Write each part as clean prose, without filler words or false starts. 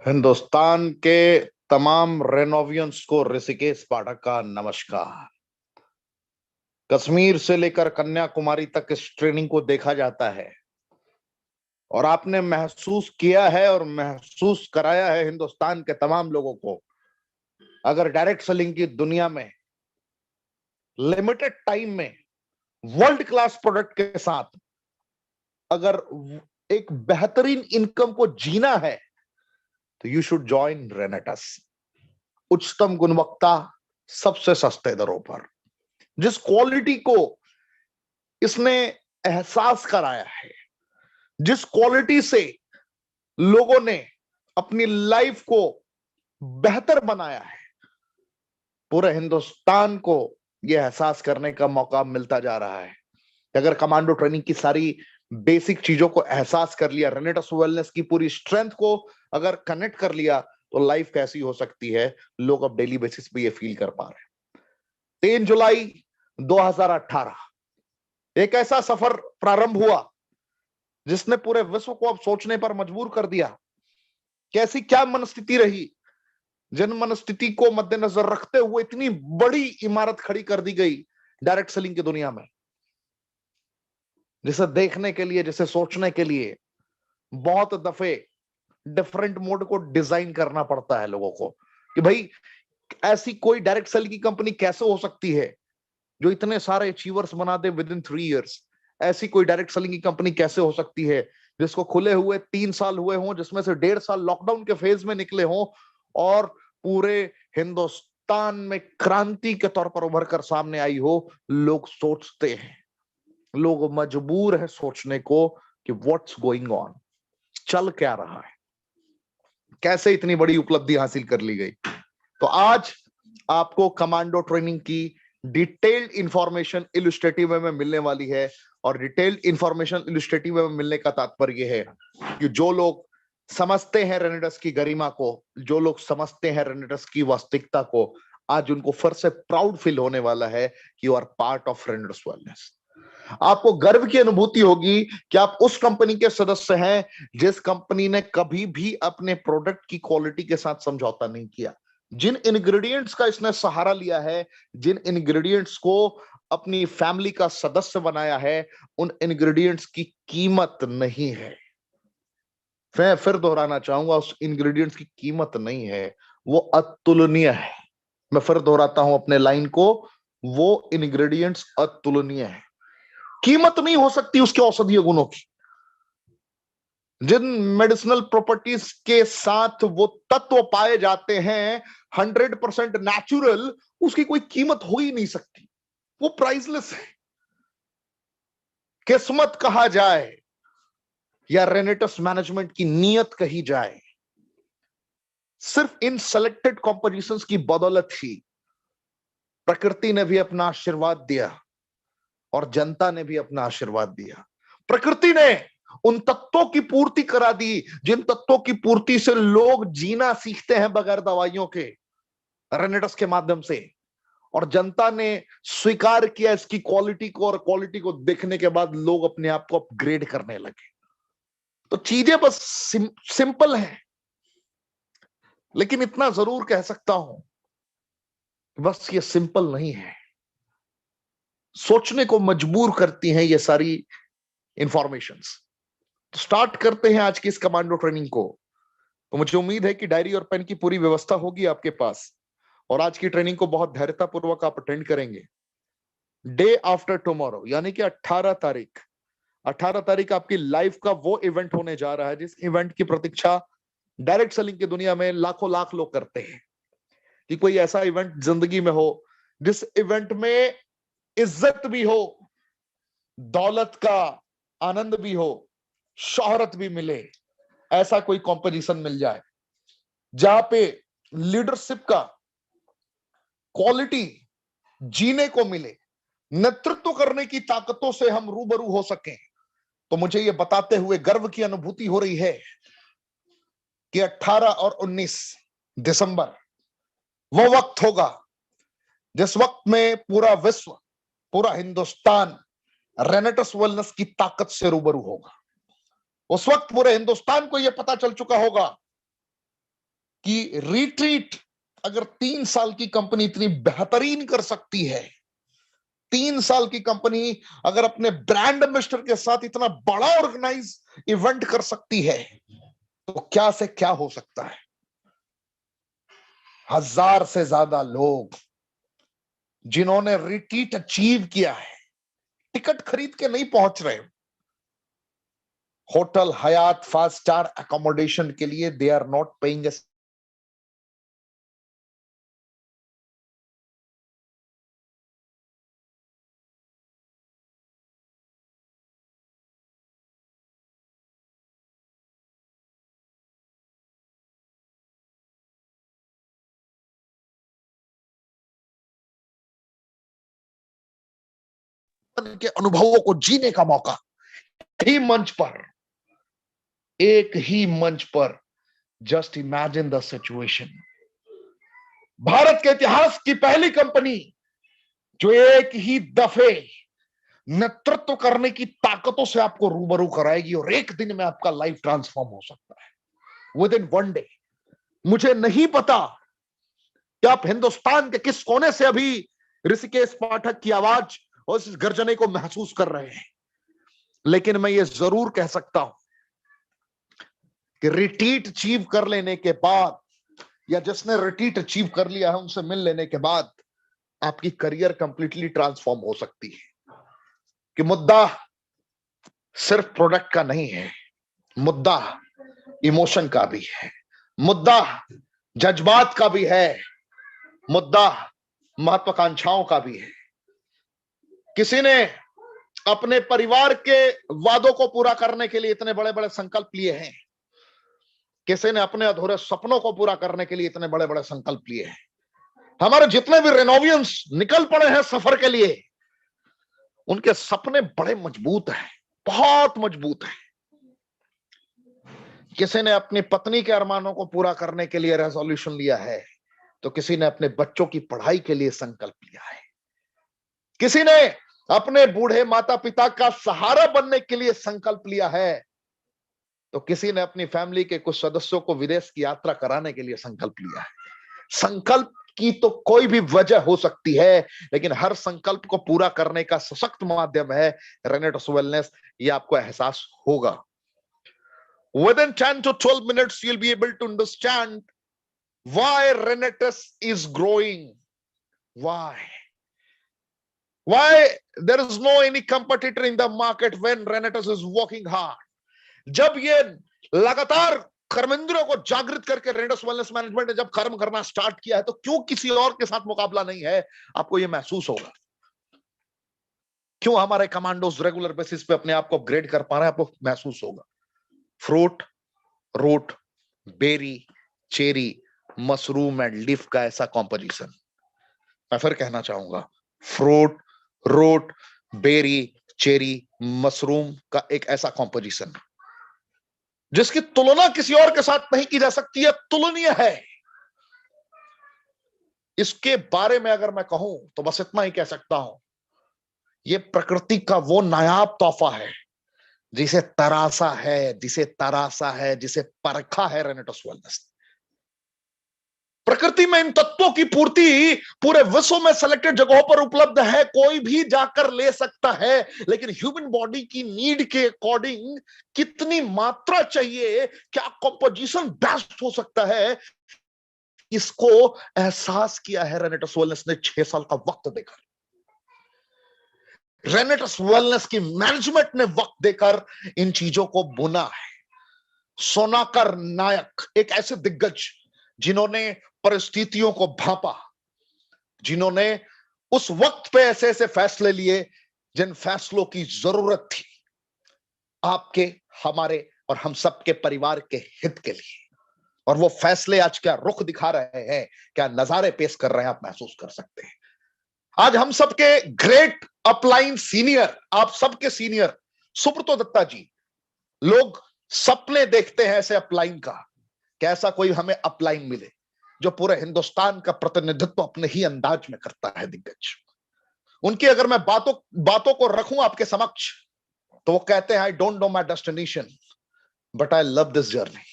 हिंदुस्तान के तमाम रेनोवियंस को ऋषिकेश पाठक का नमस्कार। कश्मीर से लेकर कन्याकुमारी तक इस ट्रेनिंग को देखा जाता है और आपने महसूस किया है और महसूस कराया है हिंदुस्तान के तमाम लोगों को। अगर डायरेक्ट सेलिंग की दुनिया में लिमिटेड टाइम में वर्ल्ड क्लास प्रोडक्ट के साथ अगर एक बेहतरीन इनकम को जीना है तो यू शुड जॉइन रेनेटस। उच्चतम गुणवत्ता, सबसे सस्ते दरों पर, जिस क्वालिटी को इसने एहसास कराया है, जिस क्वालिटी से लोगों ने अपनी लाइफ को बेहतर बनाया है, पूरे हिंदुस्तान को यह एहसास करने का मौका मिलता जा रहा है। अगर कमांडो ट्रेनिंग की सारी बेसिक चीजों को एहसास कर लिया, रेनेटस वेलनेस की पूरी स्ट्रेंथ को अगर कनेक्ट कर लिया, तो लाइफ कैसी हो सकती है, लोग अब डेली बेसिस पे ये फील कर पा रहे हैं। 3 जुलाई 2018 एक ऐसा सफर प्रारंभ हुआ जिसने पूरे विश्व को अब सोचने पर मजबूर कर दिया। कैसी क्या मनस्थिति रही, जिन मनस्थिति को मद्देनजर रखते हुए इतनी बड़ी इमारत खड़ी कर दी गई डायरेक्ट सेलिंग की दुनिया में, जिसे देखने के लिए, जिसे सोचने के लिए बहुत दफे डिफरेंट मोड को डिजाइन करना पड़ता है लोगों को कि भाई ऐसी कोई डायरेक्ट सेलिंग की कंपनी कैसे हो सकती है जो इतने सारे अचीवर्स बना दे विद इन 3 इयर्स। ऐसी कोई डायरेक्ट सेलिंग की कंपनी कैसे हो सकती है जिसको खुले हुए 3 साल हुए हों, जिसमें से 1.5 साल लॉकडाउन के फेज में निकले हों और पूरे हिंदुस्तान में क्रांति के तौर पर उभर कर सामने आई हो। लोग सोचते हैं, लोग मजबूर है सोचने को कि व्हाट्स गोइंग ऑन, चल क्या रहा है, कैसे इतनी बड़ी उपलब्धि हासिल कर ली गई। तो आज आपको कमांडो ट्रेनिंग की डिटेल्ड इंफॉर्मेशन इलस्ट्रेटिव वे में मिलने वाली है। और डिटेल्ड इंफॉर्मेशन इलस्ट्रेटिव वे में मिलने का तात्पर्य है कि जो लोग समझते हैं रेनेटस की गरिमा को, जो लोग समझते हैं रेनेटस की वास्तविकता को, आज उनको फिर से प्राउड फील होने वाला है कि you are part of Renatus wellness. आपको गर्व की अनुभूति होगी कि आप उस कंपनी के सदस्य हैं जिस कंपनी ने कभी भी अपने प्रोडक्ट की क्वालिटी के साथ समझौता नहीं किया। जिन इंग्रेडिएंट्स का इसने सहारा लिया है, जिन इंग्रेडिएंट्स को अपनी फैमिली का सदस्य बनाया है, उन इंग्रेडिएंट्स की कीमत नहीं है। मैं फिर दोहराना चाहूंगा, उस इंग्रेडिएंट्स की कीमत नहीं है, वो अतुलनीय है। मैं फिर दोहराता हूं अपने लाइन को, वो इंग्रेडिएंट्स अतुलनीय है। कीमत नहीं हो सकती उसके औषधीय गुणों की। जिन मेडिसिनल प्रॉपर्टीज के साथ वो तत्व पाए जाते हैं 100% नेचुरल, उसकी कोई कीमत हो ही नहीं सकती, वो प्राइसलेस है। किस्मत कहा जाए या रेनेटस मैनेजमेंट की नीयत कही जाए, सिर्फ इन सेलेक्टेड कॉम्पोजिशंस की बदौलत ही प्रकृति ने भी अपना आशीर्वाद दिया और जनता ने भी अपना आशीर्वाद दिया। प्रकृति ने उन तत्वों की पूर्ति करा दी जिन तत्वों की पूर्ति से लोग जीना सीखते हैं बगैर दवाइयों के, रेनेटस के माध्यम से। और जनता ने स्वीकार किया इसकी क्वालिटी को, और क्वालिटी को देखने के बाद लोग अपने आप को अपग्रेड करने लगे। तो चीजें बस सिंपल है, लेकिन इतना जरूर कह सकता हूं, बस ये सिंपल नहीं है, सोचने को मजबूर करती हैं ये सारी इंफॉर्मेशंस। तो स्टार्ट करते हैं आज की इस कमांडो ट्रेनिंग को। तो मुझे उम्मीद है कि डायरी और पेन की पूरी व्यवस्था होगी आपके पास, और आज की ट्रेनिंग को बहुत धैर्यता पूर्वक आप अटेंड करेंगे। डे आफ्टर टुमारो यानी कि 18 तारीख आपकी लाइफ का वो इवेंट होने जा रहा है जिस इवेंट की प्रतीक्षा डायरेक्ट सेलिंग की दुनिया में लाखों लाख लोग करते हैं कि कोई ऐसा इवेंट जिंदगी में हो जिस इवेंट में इज्जत भी हो, दौलत का आनंद भी हो, शोहरत भी मिले। ऐसा कोई कॉम्पोजिशन मिल जाए जहां पे लीडरशिप का क्वालिटी जीने को मिले, नेतृत्व करने की ताकतों से हम रूबरू हो सकें। तो मुझे यह बताते हुए गर्व की अनुभूति हो रही है कि 18 और 19 दिसंबर वो वक्त होगा जिस वक्त में पूरा विश्व, पूरा हिंदुस्तान रेनेटस वेलनेस की ताकत से रूबरू होगा। उस वक्त पूरे हिंदुस्तान को यह पता चल चुका होगा कि रिट्रीट अगर 3 साल की कंपनी इतनी बेहतरीन कर सकती है, 3 साल की कंपनी अगर अपने ब्रांड एम्बेसडर के साथ इतना बड़ा ऑर्गेनाइज इवेंट कर सकती है, तो क्या से क्या हो सकता है। 1000 से ज्यादा लोग जिन्होंने रिट्रीट अचीव किया है, टिकट खरीद के नहीं पहुंच रहे। होटल हयात 5 स्टार अकोमोडेशन के लिए दे आर नॉट पेइंग के अनुभवों को जीने का मौका। ही मंच पर, एक ही मंच पर, just imagine the situation. Bharat के इतिहास की पहली कंपनी जो एक ही दफे नेतृत्व करने की ताकतों से आपको रूबरू कराएगी और एक दिन में आपका लाइफ ट्रांसफॉर्म हो सकता है विद इन 1 डे। मुझे नहीं पता कि आप हिंदुस्तान के किस कोने से अभी ऋषिकेश पाठक की आवाज और इस गर्जने को महसूस कर रहे हैं, लेकिन मैं ये जरूर कह सकता हूं कि रिट्रीट अचीव कर लेने के बाद, या जिसने रिट्रीट अचीव कर लिया है उनसे मिल लेने के बाद, आपकी करियर कंप्लीटली ट्रांसफॉर्म हो सकती है। कि मुद्दा सिर्फ प्रोडक्ट का नहीं है, मुद्दा इमोशन का भी है, मुद्दा जज्बात का भी है, मुद्दा महत्वाकांक्षाओं का भी है। किसी ने अपने परिवार के वादों को पूरा करने के लिए इतने बड़े बड़े संकल्प लिए हैं, किसी ने अपने अधूरे सपनों को पूरा करने के लिए इतने बड़े बड़े संकल्प लिए हैं। हमारे जितने भी रेनोवियंस निकल पड़े हैं सफर के लिए, उनके सपने बड़े मजबूत हैं, बहुत मजबूत हैं। किसी ने अपनी पत्नी के अरमानों को पूरा करने के लिए रेजोल्यूशन लिया है, तो किसी ने अपने बच्चों की पढ़ाई के लिए संकल्प लिया है। किसी ने अपने बूढ़े माता पिता का सहारा बनने के लिए संकल्प लिया है, तो किसी ने अपनी फैमिली के कुछ सदस्यों को विदेश की यात्रा कराने के लिए संकल्प लिया है। संकल्प की तो कोई भी वजह हो सकती है, लेकिन हर संकल्प को पूरा करने का सशक्त माध्यम है रेनेटस वेलनेस। ये आपको एहसास होगा। Within 10 to 12 minutes, you'll be able to understand why Renetus is growing. Why? Why there is no any competitor in the market when Renetus is working hard. जब ये लगातार कर्मेंद्रियों को जागृत करके रेनेटस वेलनेस मैनेजमेंट ने जब कर्म करना स्टार्ट किया है, तो क्यों किसी और के साथ मुकाबला नहीं है, आपको ये महसूस होगा। क्यों हमारे कमांडोज रेगुलर बेसिस पे अपने आप को अपग्रेड कर पा रहे हैं, आपको महसूस होगा। Fruit, root, berry, cherry, mushroom and leaf का ऐसा कॉम्पोजिशन। मैं फिर कहना चाहूंगा, fruit, root, berry, cherry, mushroom का एक ऐसा कॉम्पोजिशन जिसकी तुलना किसी और के साथ नहीं की जा सकती है, तुलनीय है। इसके बारे में अगर मैं कहूं तो बस इतना ही कह सकता हूं, यह प्रकृति का वो नायाब तोहफा है जिसे तरासा है, जिसे परखा है रेनेटस वेलनेस। प्रकृति में इन तत्वों की पूर्ति पूरे विश्व में सिलेक्टेड जगहों पर उपलब्ध है, कोई भी जाकर ले सकता है, लेकिन ह्यूमन बॉडी की नीड के अकॉर्डिंग कितनी मात्रा चाहिए, क्या कंपोजिशन बेस्ट हो सकता है, इसको एहसास किया है रेनेटस वेलनेस ने 6 साल का वक्त देकर। रेनेटस वेलनेस की मैनेजमेंट ने वक्त देकर इन चीजों को बुना है। सोनाकर नायक एक ऐसे दिग्गज जिन्होंने परिस्थितियों को भांपा, जिन्होंने उस वक्त पे ऐसे ऐसे फैसले लिए जिन फैसलों की जरूरत थी आपके, हमारे और हम सबके परिवार के हित के लिए। और वो फैसले आज क्या रुख दिखा रहे हैं, क्या नजारे पेश कर रहे हैं, आप महसूस कर सकते हैं। आज हम सबके ग्रेट अपलाइन सीनियर, आप सबके सीनियर सुब्रतो दत्ता जी, लोग सपने देखते हैं ऐसे अपलाइन का, कैसा कोई हमें अपलाइन मिले जो पूरे हिंदुस्तान का प्रतिनिधित्व अपने ही अंदाज में करता है। दिग्गज उनकी अगर मैं बातों को रखूं आपके समक्ष, तो वो कहते हैं, I don't know my destination but I love this journey.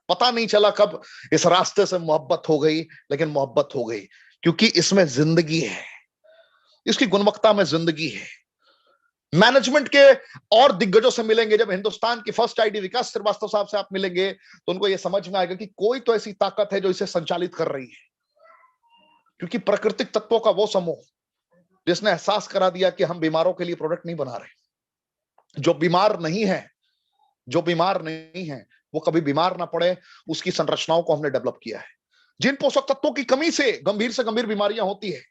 पता नहीं चला कब इस रास्ते से मोहब्बत हो गई, लेकिन मोहब्बत हो गई क्योंकि इसमें जिंदगी है, इसकी गुणवत्ता में जिंदगी है। मैनेजमेंट के और दिग्गजों से मिलेंगे, जब हिंदुस्तान की फर्स्ट आईडी विकास श्रीवास्तव साहब से आप मिलेंगे तो उनको यह समझ में आएगा कि कोई तो ऐसी ताकत है जो इसे संचालित कर रही है। क्योंकि प्राकृतिक तत्वों का वो समूह जिसने एहसास करा दिया कि हम बीमारों के लिए प्रोडक्ट नहीं बना रहे, जो बीमार नहीं है, जो बीमार नहीं है वो कभी बीमार ना पड़े, उसकी संरचनाओं को हमने डेवलप किया है। जिन पोषक तत्वों की कमी से गंभीर बीमारियां होती है,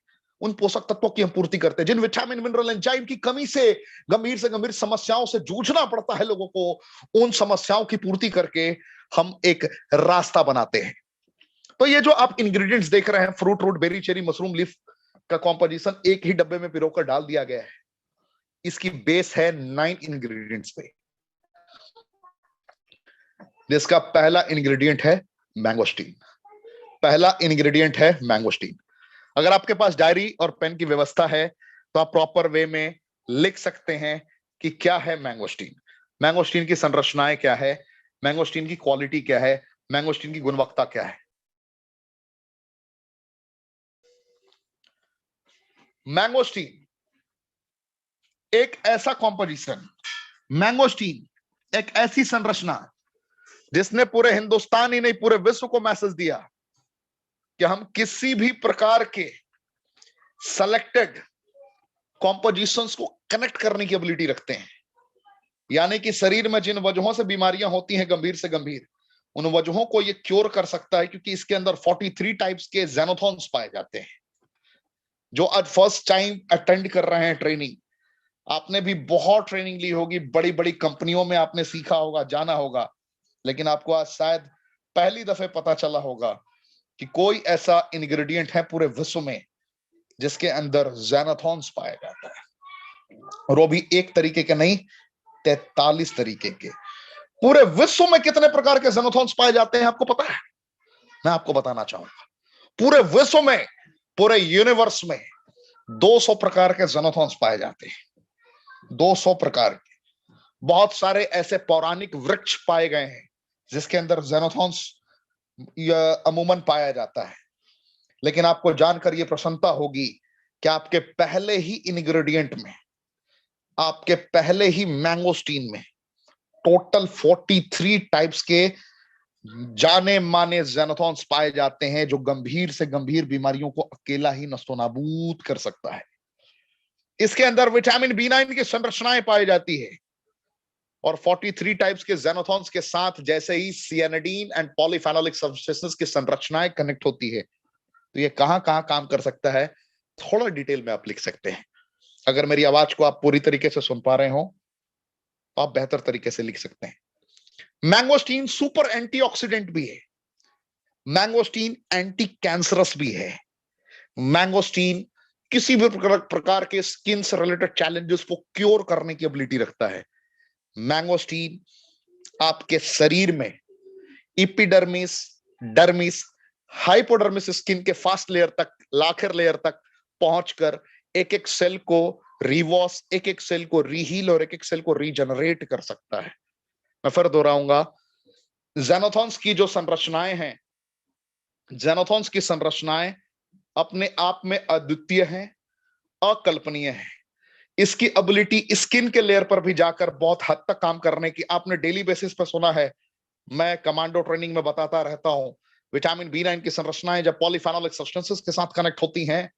उन पोषक तत्वों की हम पूर्ति करते हैं। जिन विटामिन मिनरल एंजाइम की कमी से गंभीर समस्याओं से जूझना पड़ता है लोगों को, उन समस्याओं की पूर्ति करके हम एक रास्ता बनाते हैं। तो ये जो आप इंग्रेडिएंट्स देख रहे हैं, fruit, root, berry, cherry, mushroom, leaf का कॉम्पोजिशन एक ही डब्बे में पिरोकर डाल दिया गया है। इसकी बेस है 9 इंग्रेडिएंट्स पे, जिसका पहला इंग्रेडिएंट है मैंगोस्टीन। पहला इंग्रेडिएंट है मैंगोस्टीन। अगर आपके पास डायरी और पेन की व्यवस्था है तो आप प्रॉपर वे में लिख सकते हैं कि क्या है मैंगोस्टीन, मैंगोस्टीन की संरचनाएं क्या है, मैंगोस्टीन की क्वालिटी क्या है, मैंगोस्टीन की गुणवत्ता क्या है। मैंगोस्टीन एक ऐसा कॉम्पोजिशन, मैंगोस्टीन एक ऐसी संरचना जिसने पूरे हिंदुस्तान ही नहीं पूरे विश्व को मैसेज दिया कि हम किसी भी प्रकार के सेलेक्टेड कॉम्पोजिशंस को कनेक्ट करने की एबिलिटी रखते हैं। यानी कि शरीर में जिन वजहों से बीमारियां होती हैं गंभीर से गंभीर, उन वजहों को ये क्योर कर सकता है, क्योंकि इसके अंदर 43 टाइप्स के ज़ेनोथॉन्स पाए जाते हैं। जो आज फर्स्ट टाइम अटेंड कर रहे हैं ट्रेनिंग, आपने भी बहुत ट्रेनिंग ली होगी, बड़ी बड़ी कंपनियों में आपने सीखा होगा, जाना होगा, लेकिन आपको आज शायद पहली दफे पता चला होगा कि कोई ऐसा इंग्रेडिएंट है पूरे विश्व में जिसके अंदर ज़ेनोथॉन्स पाया जाता है, और वो भी एक तरीके के नहीं, 43 तरीके के। पूरे विश्व में कितने प्रकार के ज़ेनोथॉन्स पाए जाते हैं आपको पता है? मैं आपको बताना चाहूंगा। पूरे विश्व में, पूरे यूनिवर्स में 200 प्रकार के ज़ेनोथॉन्स पाए जाते हैं। 200 प्रकार के। बहुत सारे ऐसे पौराणिक वृक्ष पाए गए हैं जिसके अंदर ज़ेनोथॉन्स अमूमन पाया जाता है। लेकिन आपको जानकर यह प्रसन्नता होगी कि आपके पहले ही इंग्रेडिएंट में, आपके पहले ही मैंगोस्टीन में टोटल 43 टाइप्स के जाने माने ज़ेनोथॉन्स पाए जाते हैं, जो गंभीर से गंभीर बीमारियों को अकेला ही नस्तोनाबूद कर सकता है। इसके अंदर विटामिन B9 की संरचनाएं पाई जाती है, और 43 टाइप्स के ज़ेनोथॉन्स के साथ जैसे ही सियानिडीन एंड पॉलीफेनोलिक सब्सटेंसेस की संरचनाएं कनेक्ट होती है, तो ये कहां कहां काम कर सकता है, थोड़ा डिटेल में आप लिख सकते हैं। अगर मेरी आवाज को आप पूरी तरीके से सुन पा रहे हो तो आप बेहतर तरीके से लिख सकते हैं। मैंगोस्टीन सुपर एंटीऑक्सीडेंट भी है, मैंगोस्टीन एंटी कैंसरस भी है, मैंगोस्टीन किसी भी प्रकार के स्किन से रिलेटेड चैलेंजेस को क्योर करने की एबिलिटी रखता है। मैंगोस्टीन आपके शरीर में एपिडर्मिस, डर्मिस, हाइपोडर्मिस स्किन के फास्ट लेयर तक, लाखर लेयर तक पहुंचकर एक एक सेल को रिवॉस, एक एक सेल को रीहील और एक एक सेल को रीजनरेट कर सकता है। मैं फिर दोहराऊंगा, ज़ेनोथॉन्स की जो संरचनाएं हैं, ज़ेनोथॉन्स की संरचनाएं अपने आप में अद्वितीय हैं, अकल्पनीय हैं। इसकी एबिलिटी स्किन के लेयर पर भी जाकर बहुत हद तक काम करने की, आपने डेली बेसिस पर सुना है, मैं कमांडो ट्रेनिंग में बताता रहता हूं, विटामिन B9 की संरचनाएं जब पॉलीफेनोलिक सब्सटेंसेस के साथ कनेक्ट होती हैं,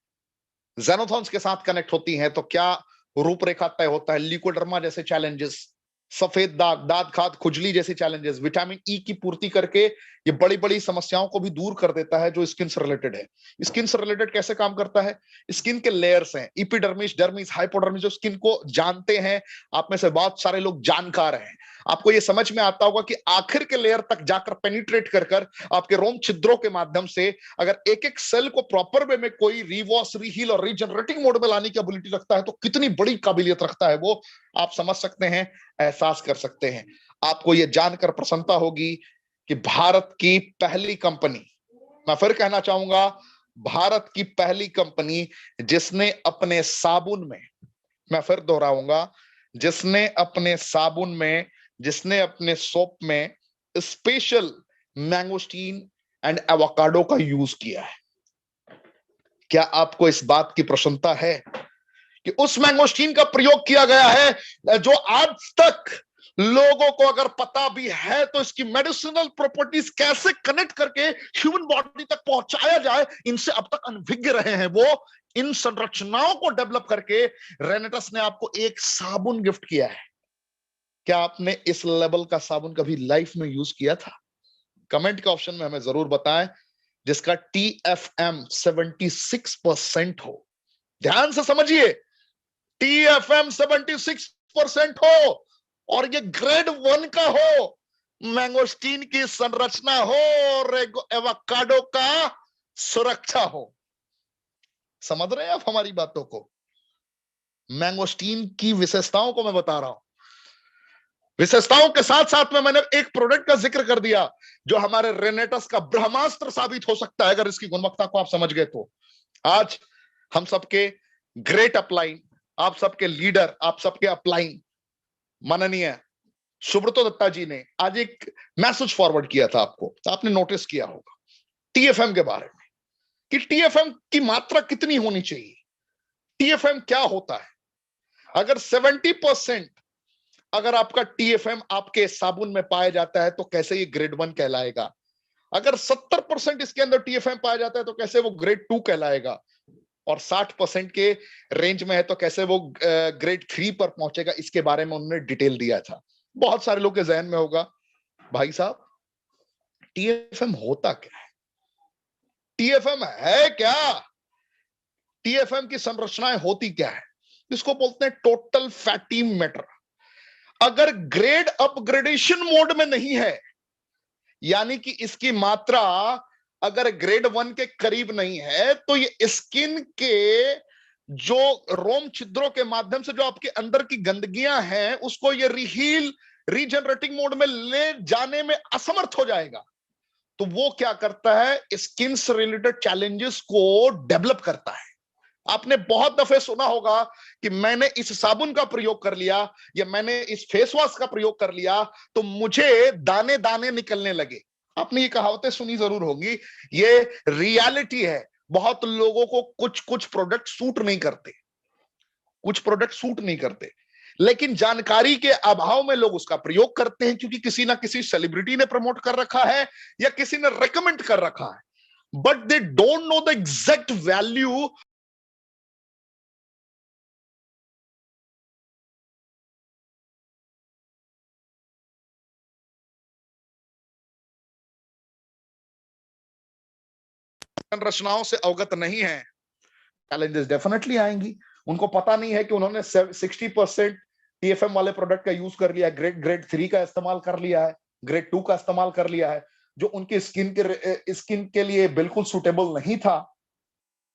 ज़ेनोथॉन्स के साथ कनेक्ट होती हैं, तो क्या रूपरेखा तय होता है। ल्यूकोडर्मा जैसे चैलेंजेस, सफेद दाग, दांत खाद, खुजली जैसी चैलेंजेस, विटामिन ई की पूर्ति करके ये बड़ी बड़ी समस्याओं को भी दूर कर देता है जो स्किन से रिलेटेड है। स्किन से रिलेटेड कैसे काम करता है, स्किन के लेयर्स हैं, एपिडर्मिस, डर्मिस, हाइपोडर्मिस, जो स्किन को जानते हैं, आप में से बहुत सारे लोग जानकार हैं, आपको ये समझ में आता होगा कि आखिर के लेयर तक जाकर पेनिट्रेट कर कर आपके रोम छिद्रों के माध्यम से अगर एक एक सेल को प्रॉपर वे में कोई रिवॉस, रीहील और रीजनरेटिंग मोड में लाने की एबिलिटी रखता है, तो कितनी बड़ी काबिलियत रखता है वो आप समझ सकते हैं, एहसास कर सकते हैं। आपको यह जानकर प्रसन्नता होगी कि भारत की पहली कंपनी, मैं फिर कहना चाहूंगा, भारत की पहली कंपनी जिसने अपने साबुन में, मैं फिर दोहराऊंगा, जिसने अपने साबुन में, जिसने अपने सोप में स्पेशल मैंगोस्टीन एंड एवोकाडो का यूज किया है। क्या आपको इस बात की प्रसन्नता है कि उस मैंगोस्टीन का प्रयोग किया गया है जो आज तक लोगों को अगर पता भी है तो इसकी मेडिसिनल प्रॉपर्टीज कैसे कनेक्ट करके ह्यूमन बॉडी तक पहुंचाया जाए, इनसे अब तक अनभिज्ञ रहे हैं। वो इन संरचनाओं को डेवलप करके रेनेटस ने आपको एक साबुन गिफ्ट किया है। क्या आपने इस लेवल का साबुन कभी लाइफ में यूज किया था? कमेंट के ऑप्शन में हमें जरूर बताएं, जिसका TFM 76% हो। ध्यान से समझिए, TFM 76% हो और ये ग्रेड 1 का हो, मैंगोस्टीन की संरचना हो और एवोकाडो का सुरक्षा हो। समझ रहे हैं आप हमारी बातों को? मैंगोस्टीन की विशेषताओं को मैं बता रहा हूं। विशेषताओं के साथ साथ में मैंने एक प्रोडक्ट का जिक्र कर दिया जो हमारे रेनेटस का ब्रह्मास्त्र साबित हो सकता है अगर इसकी गुणवत्ता को आप समझ गए तो। आज हम सबके ग्रेट अपलाइन, आप सबके लीडर, आप सबके अपलाइन माननीय सुब्रतो दत्ता जी ने आज एक मैसेज फॉरवर्ड किया था आपको, आपने नोटिस किया होगा TFM के बारे में कि TFM की मात्रा कितनी होनी चाहिए, TFM क्या होता है। अगर 70% अगर आपका TFM आपके साबुन में पाया जाता है तो कैसे ये ग्रेड 1 कहलाएगा। अगर 70% इसके अंदर TFM पाया जाता है तो कैसे वो ग्रेड 2 कहलाएगा। और 60% के रेंज में है तो कैसे वो ग्रेड 3 पर पहुंचेगा। इसके बारे में उन्होंने डिटेल दिया था। बहुत सारे लोग के जहन में होगा, भाई साहब TFM होता क्या है, TFM है क्या, TFM की संरचनाएं होती क्या है। इसको बोलते हैं टोटल फैटी मैटर। अगर ग्रेड अपग्रेडेशन मोड में नहीं है, यानी कि इसकी मात्रा अगर ग्रेड 1 के करीब नहीं है, तो ये स्किन के जो रोम छिद्रों के माध्यम से जो आपके अंदर की गंदगियां हैं उसको ये रीजनरेटिंग मोड में ले जाने में असमर्थ हो जाएगा। तो वो क्या करता है, स्किन से रिलेटेड चैलेंजेस को डेवलप करता है। आपने बहुत दफे सुना होगा कि मैंने इस साबुन का प्रयोग कर लिया या मैंने इस फेस वॉश का प्रयोग कर लिया तो मुझे दाने दाने निकलने लगे। आपने ये कहावतें सुनी जरूर होंगी, ये रियलिटी है। बहुत लोगों को कुछ प्रोडक्ट सूट नहीं करते, कुछ प्रोडक्ट सूट नहीं करते, लेकिन जानकारी के अभाव में लोग उसका प्रयोग करते हैं क्योंकि किसी ना किसी सेलिब्रिटी ने प्रमोट कर रखा है या किसी ने रेकमेंड कर रखा है, but they don't know the exact value संरचनाओं से अवगत नहीं है। चैलेंजेस डेफिनेटली आएंगी। उनको पता नहीं है कि उन्होंने 60% TFM वाले प्रोडक्ट का यूज कर लिया, ग्रेड 3 का इस्तेमाल कर लिया है, ग्रेड 2 का इस्तेमाल कर लिया है, जो उनकी स्किन के लिए बिल्कुल सुटेबल नहीं था।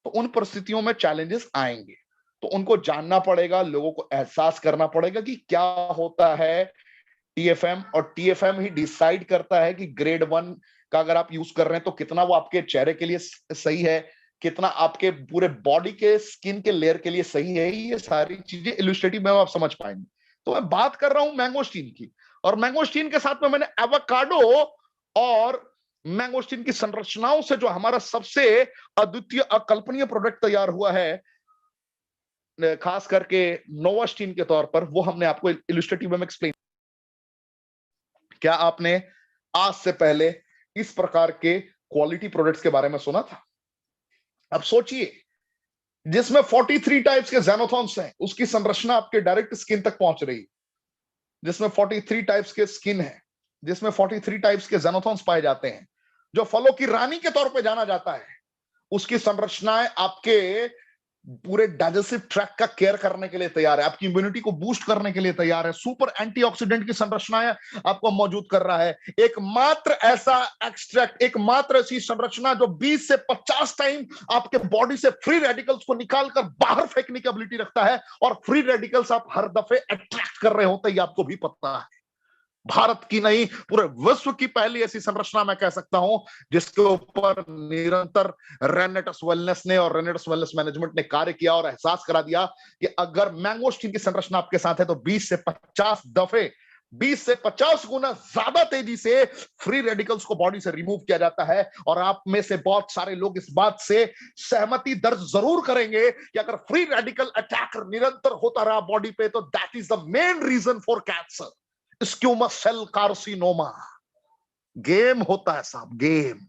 तो उन परिस्थितियों में चैलेंजेस आएंगे, तो उनको जानना पड़ेगा, लोगों को एहसास करना पड़ेगा कि क्या होता है TFM, और TFM ही डिसाइड करता है कि ग्रेड 1 का अगर आप यूज कर रहे हैं तो कितना वो आपके चेहरे के लिए सही है, कितना आपके पूरे बॉडी के स्किन के लेयर के लिए सही है। ये सारी चीजें इलस्ट्रेटिव में आप समझ पाएंगे। तो मैं बात कर रहा हूं मैंगोस्टीन की, और मैंगोस्टीन के साथ में मैंने एवोकाडो और मैंगोस्टीन की संरचनाओं से जो हमारा सबसे अद्वितीय अकल्पनीय प्रोडक्ट तैयार हुआ है, खास करके नोवास्टीन के तौर पर, वो हमने आपको इलस्ट्रेटिव में एक्सप्लेन। क्या आपने आज से पहले इस प्रकार के क्वालिटी प्रोडक्ट्स के बारे में सुना था? अब सोचिए, जिसमें 43 टाइप्स के ज़ेनोथॉन्स हैं, उसकी संरचना आपके डायरेक्ट स्किन तक पहुंच रही है। जिसमें 43 टाइप्स के स्किन है, जिसमें 43 टाइप्स के ज़ेनोथॉन्स पाए जाते हैं, जो फलों की रानी के तौर पे जाना जाता है, उसकी संरचनाएं आपके पूरे डाइजेस्टिव ट्रैक्ट का केयर करने के लिए तैयार है, आपकी इम्यूनिटी को बूस्ट करने के लिए तैयार है, सुपर एंटीऑक्सीडेंट की संरचनाएं आपको मौजूद कर रहा है। एकमात्र ऐसा एक्सट्रैक्ट, एकमात्र ऐसी संरचना जो 20 से 50 टाइम आपके बॉडी से फ्री रेडिकल्स को निकालकर बाहर फेंकने की एबिलिटी रखता है, और फ्री रेडिकल्स आप हर दफे अट्रैक्ट कर रहे होते हैं, ये आपको भी पता है। भारत की नहीं, पूरे विश्व की पहली ऐसी संरचना मैं कह सकता हूं जिसके ऊपर निरंतर रेनेटस वेलनेस ने और रेनेटस वेलनेस मैनेजमेंट ने कार्य किया और एहसास करा दिया कि अगर मैंगोस्टीन की संरचना आपके साथ है तो 20 से 50 दफे 20 से 50 गुना ज्यादा तेजी से फ्री रेडिकल्स को बॉडी से रिमूव किया जाता है। और आप में से बहुत सारे लोग इस बात से सहमति दर्ज जरूर करेंगे कि अगर फ्री रेडिकल अटैक निरंतर होता रहा बॉडी पे तो that is the main reason for cancer, squamous cell carcinoma. Game होता है साहब, गेम।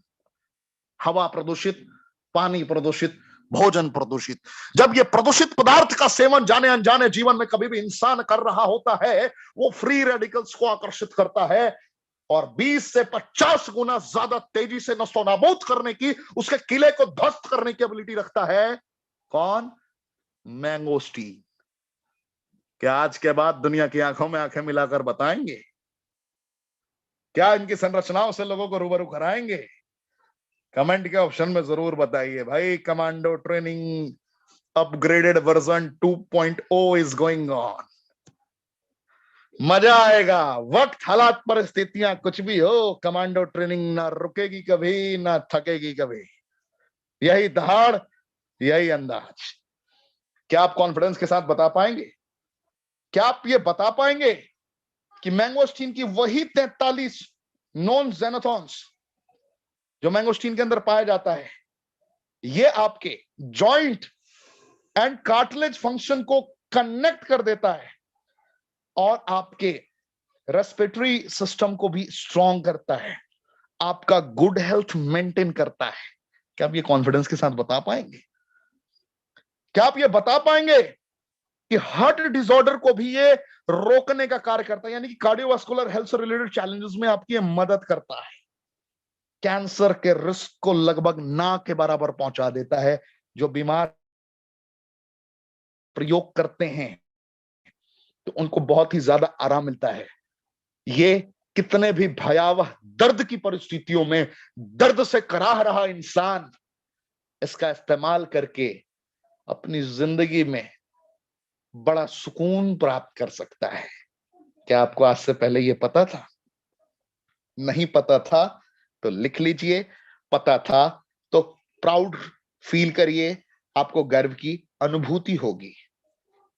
हवा प्रदूषित, पानी प्रदूषित, भोजन प्रदूषित। जब ये प्रदूषित पदार्थ का सेवन जाने अनजाने जीवन में कभी भी इंसान कर रहा होता है, वो फ्री रेडिकल्स को आकर्षित करता है और 20 से 50 गुना ज्यादा तेजी से नष्ट नाबूद करने की, उसके किले को ध्वस्त करने की एबिलिटी रखता है। कौन? मैंगोस्टीन। क्या आज के बाद दुनिया की आंखों में आंखें मिलाकर बताएंगे? क्या इनकी संरचनाओं से लोगों को रूबरू कराएंगे? कमेंट के ऑप्शन में जरूर बताइए भाई। Commando training upgraded version 2.0 is going on. मजा आएगा। वक्त, हालात, परिस्थितियां कुछ भी हो, कमांडो ट्रेनिंग ना रुकेगी कभी, ना थकेगी कभी। यही दहाड़, यही अंदाज। क्या आप कॉन्फिडेंस के साथ बता पाएंगे? क्या आप ये बता पाएंगे कि मैंगोस्टीन की वही 43 नॉन जेनाथॉन्स जो मैंगोस्टीन के अंदर पाया जाता है, ये आपके जॉइंट एंड कार्टिलेज फंक्शन को कनेक्ट कर देता है और आपके रेस्पिरेटरी सिस्टम को भी स्ट्रॉन्ग करता है, आपका गुड हेल्थ मेंटेन करता है। क्या आप ये कॉन्फिडेंस के साथ बता पाएंगे? क्या आप ये बता पाएंगे कि हार्ट डिसऑर्डर को भी ये रोकने का कार्य करता है, यानी कि कार्डियोवास्कुलर हेल्थ से रिलेटेड चैलेंजेस में आपकी मदद करता है, कैंसर के रिस्क को लगभग ना के बराबर पहुंचा देता है। जो बीमार प्रयोग करते हैं तो उनको बहुत ही ज्यादा आराम मिलता है। ये कितने भी भयावह दर्द की परिस्थितियों में दर्द से कराह रहा इंसान इसका इस्तेमाल करके अपनी जिंदगी में बड़ा सुकून प्राप्त कर सकता है। क्या आपको आज से पहले ये पता था? नहीं पता था तो लिख लीजिए। पता था तो प्राउड फील करिए, आपको गर्व की अनुभूति होगी,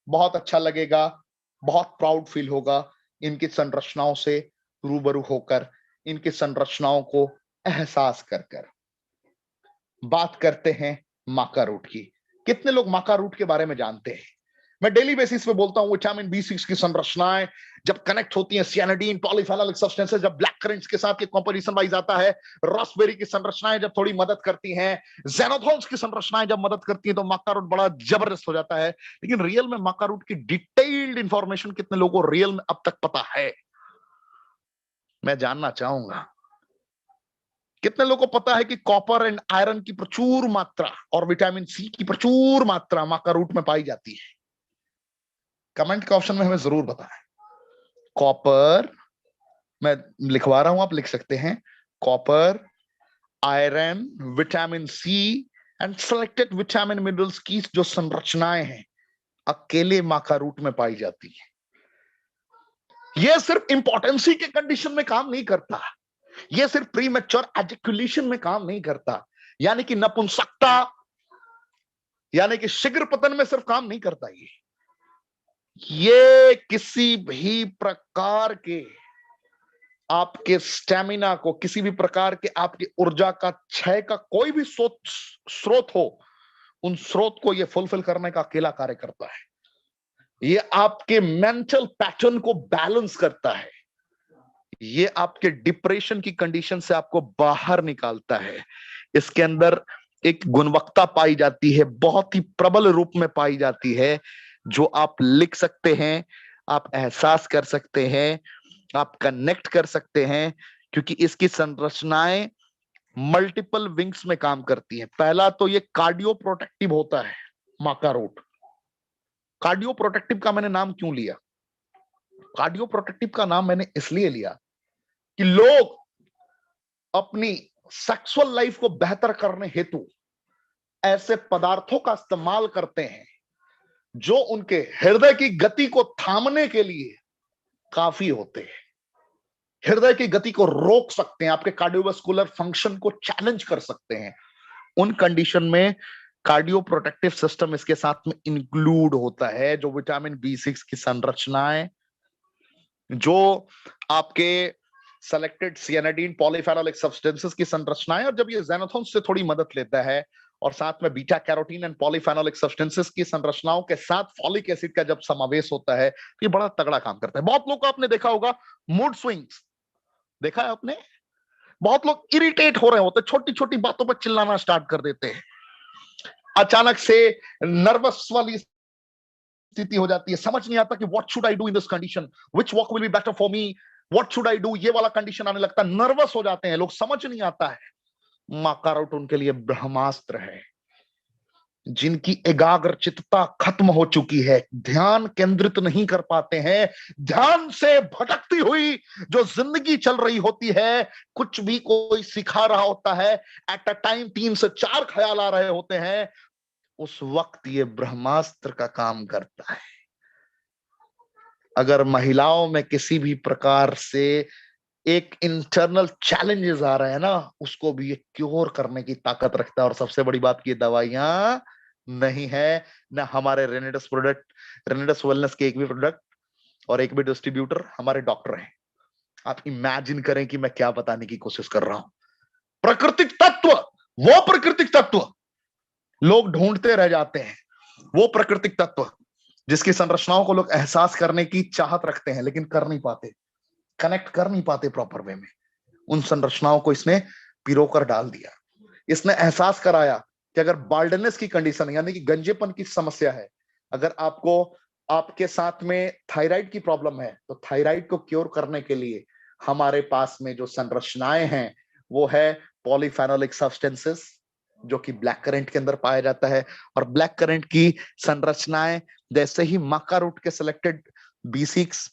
बहुत अच्छा लगेगा, बहुत प्राउड फील होगा इनकी संरचनाओं से रूबरू होकर, इनकी संरचनाओं को एहसास कर कर। बात करते हैं माका रूट की। कितने लोग माका रूट के बारे में जानते हैं? मैं डेली बेसिस पे बोलता हूं, विटामिन बी6 की संरचनाएं जब कनेक्ट होती हैं, सियानिडीन, पॉलीफेनोलिक सब्सटेंसेस जब ब्लैक करेंट्स के साथ कंपोजिशन वाइज आता है, रास्पबेरी की संरचनाएं जब थोड़ी मदद करती हैं, जेनोथॉन्स की संरचनाएं जब मदद करती हैं, तो माका रूट बड़ा जबरदस्त हो जाता है। लेकिन रियल में माका रूट की डिटेल्ड इंफॉर्मेशन कितने लोगों को रियल में अब तक पता है? मैं जानना चाहूंगा। कितने लोगों को पता है कि कॉपर एंड आयरन की प्रचुर मात्रा और विटामिन सी की प्रचुर मात्रा माका रूट में पाई जाती है? कमेंट के ऑप्शन में हमें जरूर बताएं। कॉपर, मैं लिखवा रहा हूं, आप लिख सकते हैं। Copper, iron, vitamin C and selected vitamin minerals की जो संरचनाएं हैं अकेले माका रूट में पाई जाती है। यह सिर्फ इंपॉर्टेंसी के कंडीशन में काम नहीं करता, यह सिर्फ प्रीमेच्योर एजिकुलेशन में काम नहीं करता, यानी कि नपुंसकता, यानी कि शीघ्र पतन में सिर्फ काम नहीं करता। ये किसी भी प्रकार के आपके स्टेमिना को, किसी भी प्रकार के आपकी ऊर्जा का क्षय का कोई भी स्रोत हो, उन स्रोत को ये फुलफिल करने का अकेला कार्य करता है। ये आपके मेंटल पैटर्न को बैलेंस करता है, ये आपके डिप्रेशन की कंडीशन से आपको बाहर निकालता है। इसके अंदर एक गुणवत्ता पाई जाती है, बहुत ही प्रबल रूप में पाई जाती है, जो आप लिख सकते हैं, आप एहसास कर सकते हैं, आप कनेक्ट कर सकते हैं, क्योंकि इसकी संरचनाएं मल्टीपल विंग्स में काम करती हैं। पहला तो ये कार्डियो प्रोटेक्टिव होता है माका रूट। कार्डियो प्रोटेक्टिव का मैंने नाम क्यों लिया? कार्डियो प्रोटेक्टिव का नाम मैंने इसलिए लिया कि लोग अपनी सेक्सुअल लाइफ को बेहतर करने हेतु ऐसे पदार्थों का इस्तेमाल करते हैं जो उनके हृदय की गति को थामने के लिए काफी होते हैं, हृदय की गति को रोक सकते हैं, आपके कार्डियोवास्कुलर फंक्शन को चैलेंज कर सकते हैं। उन कंडीशन में कार्डियो प्रोटेक्टिव सिस्टम इसके साथ में इंक्लूड होता है, जो विटामिन बी6 की संरचनाएं जो आपके सेलेक्टेड सियानाडीन पॉलीफेनोलिक सब्सटेंसेस की संरचना है, और जब ये ज़ैनाथोन से थोड़ी मदद लेता है और साथ में beta carotene and polyphenolic substances की संरचनाओं के साथ फॉलिक एसिड का जब समावेश होता है तो ये बड़ा तगड़ा काम करता है। बहुत लोग को आपने देखा होगा मूड स्विंग्स, देखा है आपने? बहुत लोग इरिटेट हो रहे होते, छोटी छोटी बातों पर चिल्लाना स्टार्ट कर देते हैं, अचानक से नर्वस वाली स्थिति हो जाती है, समझ नहीं आता कि what should I do in this condition, which walk will be better for me, what should I do, ये वाला कंडीशन आने लगता है, नर्वस हो जाते हैं लोग, समझ नहीं आता है। माकारोट उनके लिए ब्रह्मास्त्र है। जिनकी एकाग्रचित्तता खत्म हो चुकी है, ध्यान केंद्रित नहीं कर पाते हैं, ध्यान से भटकती हुई जो जिंदगी चल रही होती है, कुछ भी कोई सिखा रहा होता है, एट अ टाइम 3 से 4 ख्याल आ रहे होते हैं, उस वक्त ये ब्रह्मास्त्र का काम करता है। अगर महिलाओं में किसी भी प्रकार से एक इंटरनल चैलेंजेस आ रहे हैं ना, उसको भी ये क्योर करने की ताकत रखता है। और सबसे बड़ी बात की दवाइयां नहीं है ना, हमारे रेनेडस प्रोडक्ट, रेनेडस वेलनेस के एक भी प्रोडक्ट और एक भी डिस्ट्रीब्यूटर हमारे डॉक्टर हैं। आप इमेजिन करें कि मैं क्या बताने की कोशिश कर रहा हूं। प्राकृतिक तत्व, वो प्राकृतिक तत्व लोग ढूंढते रह जाते हैं, वो प्राकृतिक तत्व जिसकी संरचनाओं को लोग एहसास करने की चाहत रखते हैं लेकिन कर नहीं पाते, कनेक्ट कर नहीं पाते प्रॉपर वे में। उन संरचनाओं को इसने पिरोकर डाल दिया। इसने एहसास कराया कि अगर बाल्डनेस की कंडीशन यानी कि गंजेपन की समस्या है, अगर आपको आपके साथ में थायराइड की प्रॉब्लम है, तो थायराइड को क्योर करने के लिए हमारे पास में जो संरचनाएं हैं वो है पॉलीफेनोलिक सब्सटेंसेस, जो कि ब्लैक करंट के अंदर पाया जाता है। और ब्लैक करंट की संरचनाएं जैसे ही मक्का रूट के सिलेक्टेड B6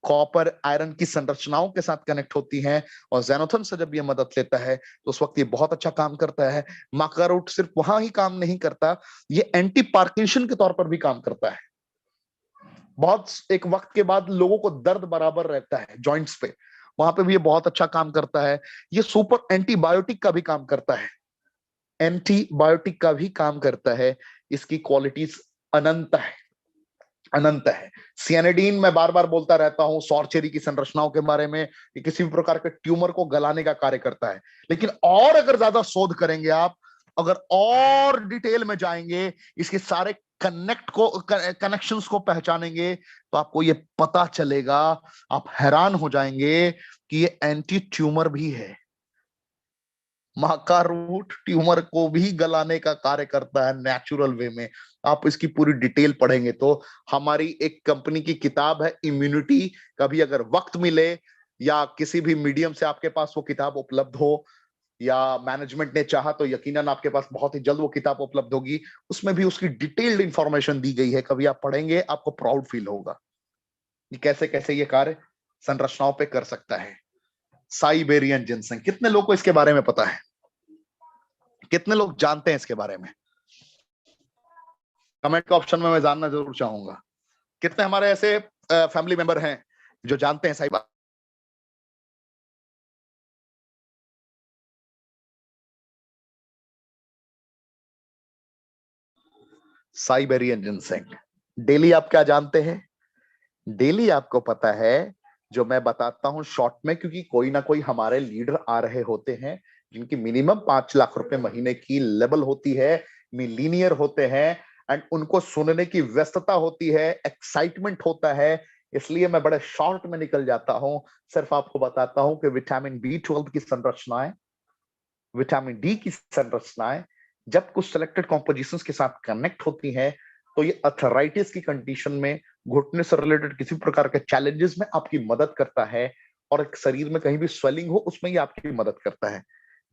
कॉपर आयरन की संरचनाओं के साथ कनेक्ट होती हैं और ज़ैनाथोन से जब ये मदद लेता है तो उस वक्त ये बहुत अच्छा काम करता है। मक्का रूट सिर्फ वहां ही काम नहीं करता, ये एंटी पार्किंसन के तौर पर भी काम करता है। बहुत एक वक्त के बाद लोगों को दर्द बराबर रहता है जॉइंट्स पे, वहां पे भी ये बहुत अच्छा काम करता है। ये सुपर एंटीबायोटिक का भी काम करता है, एंटीबायोटिक का भी काम करता है। इसकी क्वालिटीज अनंत है, अनंत है। सियानिडीन मैं बार बार बोलता रहता हूं सॉर्चेरी की संरचनाओं के बारे में कि किसी भी प्रकार के ट्यूमर को गलाने का कार्य करता है, लेकिन और अगर ज्यादा शोध करेंगे आप, अगर और डिटेल में जाएंगे, इसके सारे कनेक्शंस को पहचानेंगे, तो आपको ये पता चलेगा, आप हैरान हो जाएंगे कि ये एंटी ट्यूमर भी है। मक्का रूट ट्यूमर को भी गलाने का कार्य करता है नेचुरल वे में। आप इसकी पूरी डिटेल पढ़ेंगे तो हमारी एक कंपनी की किताब है इम्यूनिटी, कभी अगर वक्त मिले या किसी भी मीडियम से आपके पास वो किताब उपलब्ध हो या मैनेजमेंट ने चाहा तो यकीनन आपके पास बहुत ही जल्द वो किताब उपलब्ध होगी। उसमें भी उसकी डिटेल्ड इंफॉर्मेशन दी गई है, कभी आप पढ़ेंगे आपको प्राउड फील होगा कि कैसे कैसे ये कार्य संरचनाओं पे कर सकता है। साइबेरियन जिनसेंग, कितने लोग को इसके बारे में पता है? कितने लोग जानते हैं इसके बारे में? कमेंट के ऑप्शन में मैं जानना जरूर चाहूंगा। कितने हमारे ऐसे फैमिली मेंबर हैं जो जानते हैं साइबेरियन जिनसेंग? डेली आप क्या जानते हैं? डेली आपको पता है जो मैं बताता हूं शॉर्ट में, क्योंकि कोई ना कोई हमारे लीडर आ रहे होते हैं जिनकी मिनिमम 5 लाख रुपए महीने की लेवल होती है, मिलीनियर होते हैं, एंड उनको सुनने की व्यस्तता होती है, एक्साइटमेंट होता है। इसलिए मैं बड़े शॉर्ट में निकल जाता हूं, सिर्फ आपको बताता हूं कि विटामिन B12 की संरचनाएं, विटामिन डी की संरचनाएं जब कुछ सिलेक्टेड कॉम्पोजिशंस के साथ कनेक्ट होती हैं तो ये अर्थराइटिस की कंडीशन में, घुटने से रिलेटेड किसी प्रकार के चैलेंजेस में आपकी मदद करता है, और एक शरीर में कहीं भी स्वेलिंग हो उसमें ये आपकी मदद करता है।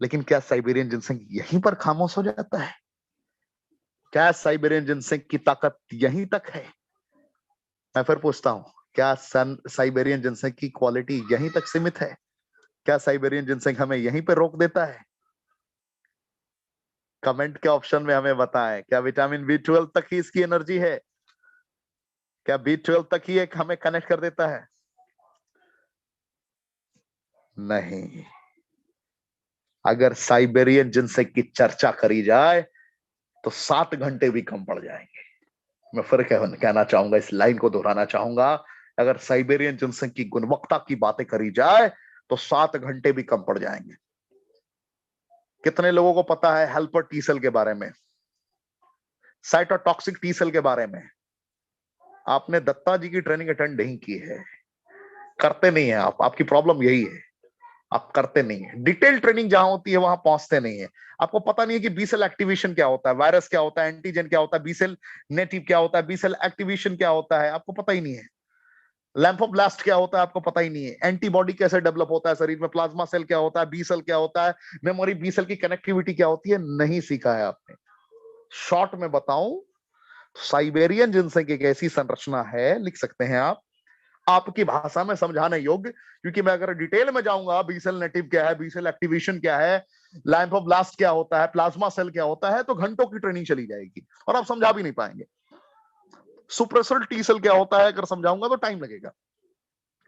लेकिन क्या साइबेरियन जिनसेंग यहीं पर खामोश हो जाता है? क्या साइबेरियन जिनसेंग की ताकत यहीं तक है? मैं फिर पूछता हूं, क्या साइबेरियन जिनसेंग की क्वालिटी यहीं तक सीमित है? क्या साइबेरियन जिनसेंग हमें यहीं पर रोक देता है? कमेंट के ऑप्शन में हमें बताएं, क्या विटामिन B12 तक ही इसकी एनर्जी है? क्या B12 तक ही एक हमें कनेक्ट कर देता है? नहीं। अगर साइबेरियन जिनसेंग की चर्चा करी जाए तो 7 घंटे भी कम पड़ जाएंगे। मैं फिर कहना चाहूंगा, इस लाइन को दोहराना चाहूंगा, अगर साइबेरियन जिनसिंग की गुणवत्ता की बातें करी जाए तो 7 घंटे भी कम पड़ जाएंगे। कितने लोगों को पता है हेल्पर टी सेल के बारे में, साइटोटॉक्सिक टी सेल के बारे में? आपने दत्ता जी की ट्रेनिंग अटेंड नहीं की है, करते नहीं है आप, आपकी प्रॉब्लम यही है, आप करते नहीं है। डिटेल ट्रेनिंग जहां होती है वहां पहुंचते नहीं है। आपको पता नहीं है कि बी सेल एक्टिवेशन क्या होता है, वायरस क्या होता है, एंटीजन क्या होता है, बी सेल नेटिव क्या होता है, बी सेल एक्टिवेशन क्या होता है, आपको पता ही नहीं है। लैम्फोब्लास्ट क्या होता है आपको पता ही नहीं है। एंटीबॉडी कैसे डेवलप होता है शरीर में, प्लाज्मा सेल क्या होता है, बी सेल क्या होता है, मेमोरी बी सेल की कनेक्टिविटी क्या होती है, नहीं सीखा है आपने। शॉर्ट में बताऊं, साइबेरियन जिनसिंग एक ऐसी संरचना है, लिख सकते हैं आप, आपकी भाषा में समझाने योग्य, क्योंकि मैं अगर डिटेल में जाऊंगा बी सेल नेटिव क्या है, बी सेल एक्टिवेशन क्या है, लाइम्फोब्लास्ट क्या होता है, प्लाज्मा सेल क्या होता है, तो घंटों की ट्रेनिंग चली जाएगी और आप समझा भी नहीं पाएंगे। सुप्रेसर टी सेल क्या होता है अगर समझाऊंगा तो टाइम लगेगा,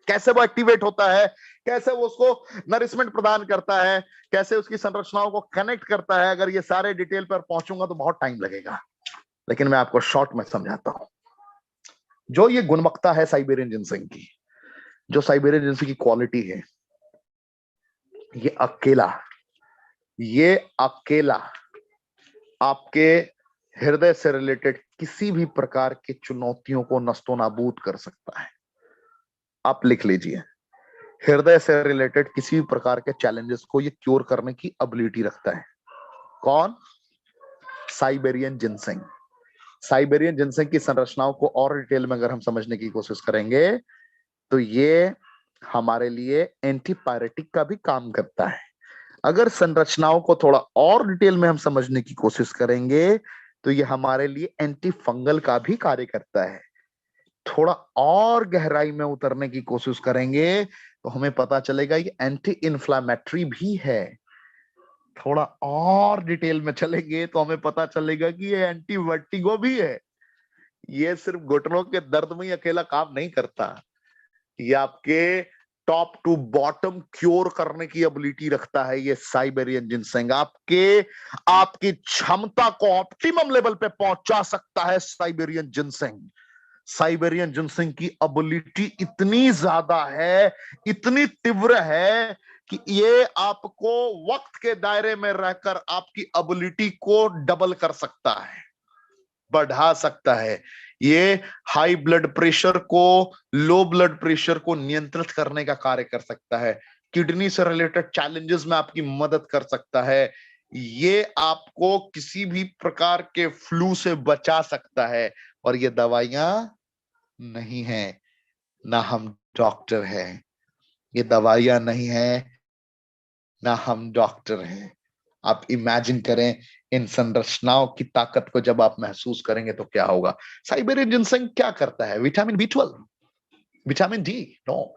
कैसे वो एक्टिवेट होता है, कैसे वो उसको नरिशमेंट प्रदान करता है, कैसे उसकी संरचनाओं को कनेक्ट करता है, अगर ये सारे डिटेल पर पहुंचूंगा तो बहुत टाइम लगेगा। लेकिन मैं आपको शॉर्ट में समझाता हूं। जो ये गुणवत्ता है साइबेरियन जिनसिंग की, जो साइबेरियन जिनसिंग की क्वालिटी है, ये अकेला आपके हृदय से रिलेटेड किसी भी प्रकार की चुनौतियों को नस्तो नाबूद कर सकता है। आप लिख लीजिए, हृदय से रिलेटेड किसी भी प्रकार के चैलेंजेस को ये क्योर करने की एबिलिटी रखता है। कौन? Siberian ginseng. साइबेरियन जिनसिंग की संरचनाओं को और डिटेल में अगर हम समझने की कोशिश करेंगे तो ये हमारे लिए एंटीपायरेटिक का भी काम करता है। अगर संरचनाओं को थोड़ा और डिटेल में हम समझने की कोशिश करेंगे तो ये हमारे लिए एंटी फंगल का भी कार्य करता है। थोड़ा और गहराई में उतरने की कोशिश करेंगे तो हमें पता चलेगा ये एंटी इन्फ्लामेटरी भी है। थोड़ा और डिटेल में चलेंगे तो हमें पता चलेगा कि ये एंटी वर्टिगो भी है। ये सिर्फ घुटनों के दर्द में ही अकेला काम नहीं करता, ये आपके टॉप टू बॉटम क्योर करने की एबिलिटी रखता है। ये साइबेरियन जिनसिंग आपकी क्षमता को ऑप्टिमम लेवल पे पहुंचा सकता है। साइबेरियन जिनसिंग की एबिलिटी इतनी ज्यादा है, इतनी तीव्र है कि ये आपको वक्त के दायरे में रहकर आपकी एबिलिटी को डबल कर सकता है, बढ़ा सकता है। ये हाई ब्लड प्रेशर को, लो ब्लड प्रेशर को नियंत्रित करने का कार्य कर सकता है। किडनी से रिलेटेड चैलेंजेस में आपकी मदद कर सकता है। ये आपको किसी भी प्रकार के फ्लू से बचा सकता है। और ये दवाइयां नहीं है, ना हम डॉक्टर हैं। ये दवाइयां नहीं है, ना हम डॉक्टर हैं। आप इमेजिन करें इन संरचनाओं की ताकत को जब आप महसूस करेंगे तो क्या होगा। साइबेरियन जिनसिंग क्या करता है? Vitamin B12, vitamin D, no,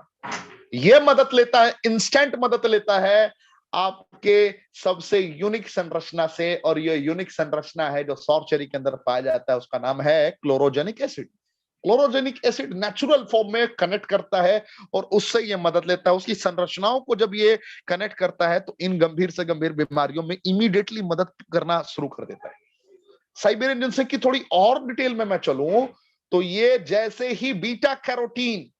ये मदद लेता है, इंस्टेंट मदद लेता है आपके सबसे यूनिक संरचना से। और ये यूनिक संरचना है जो सौर चेरी के अंदर पाया जाता है, उसका नाम है chlorogenic acid. Chlorogenic acid natural form में कनेक्ट करता है और उससे ये मदद लेता है। उसकी संरचनाओं को जब ये कनेक्ट करता है तो इन गंभीर से गंभीर बीमारियों में इमीडिएटली मदद करना शुरू कर देता है। साइबेरियन जिनसिंग की थोड़ी और डिटेल में मैं चलूं तो ये जैसे ही बीटा कैरोटीन,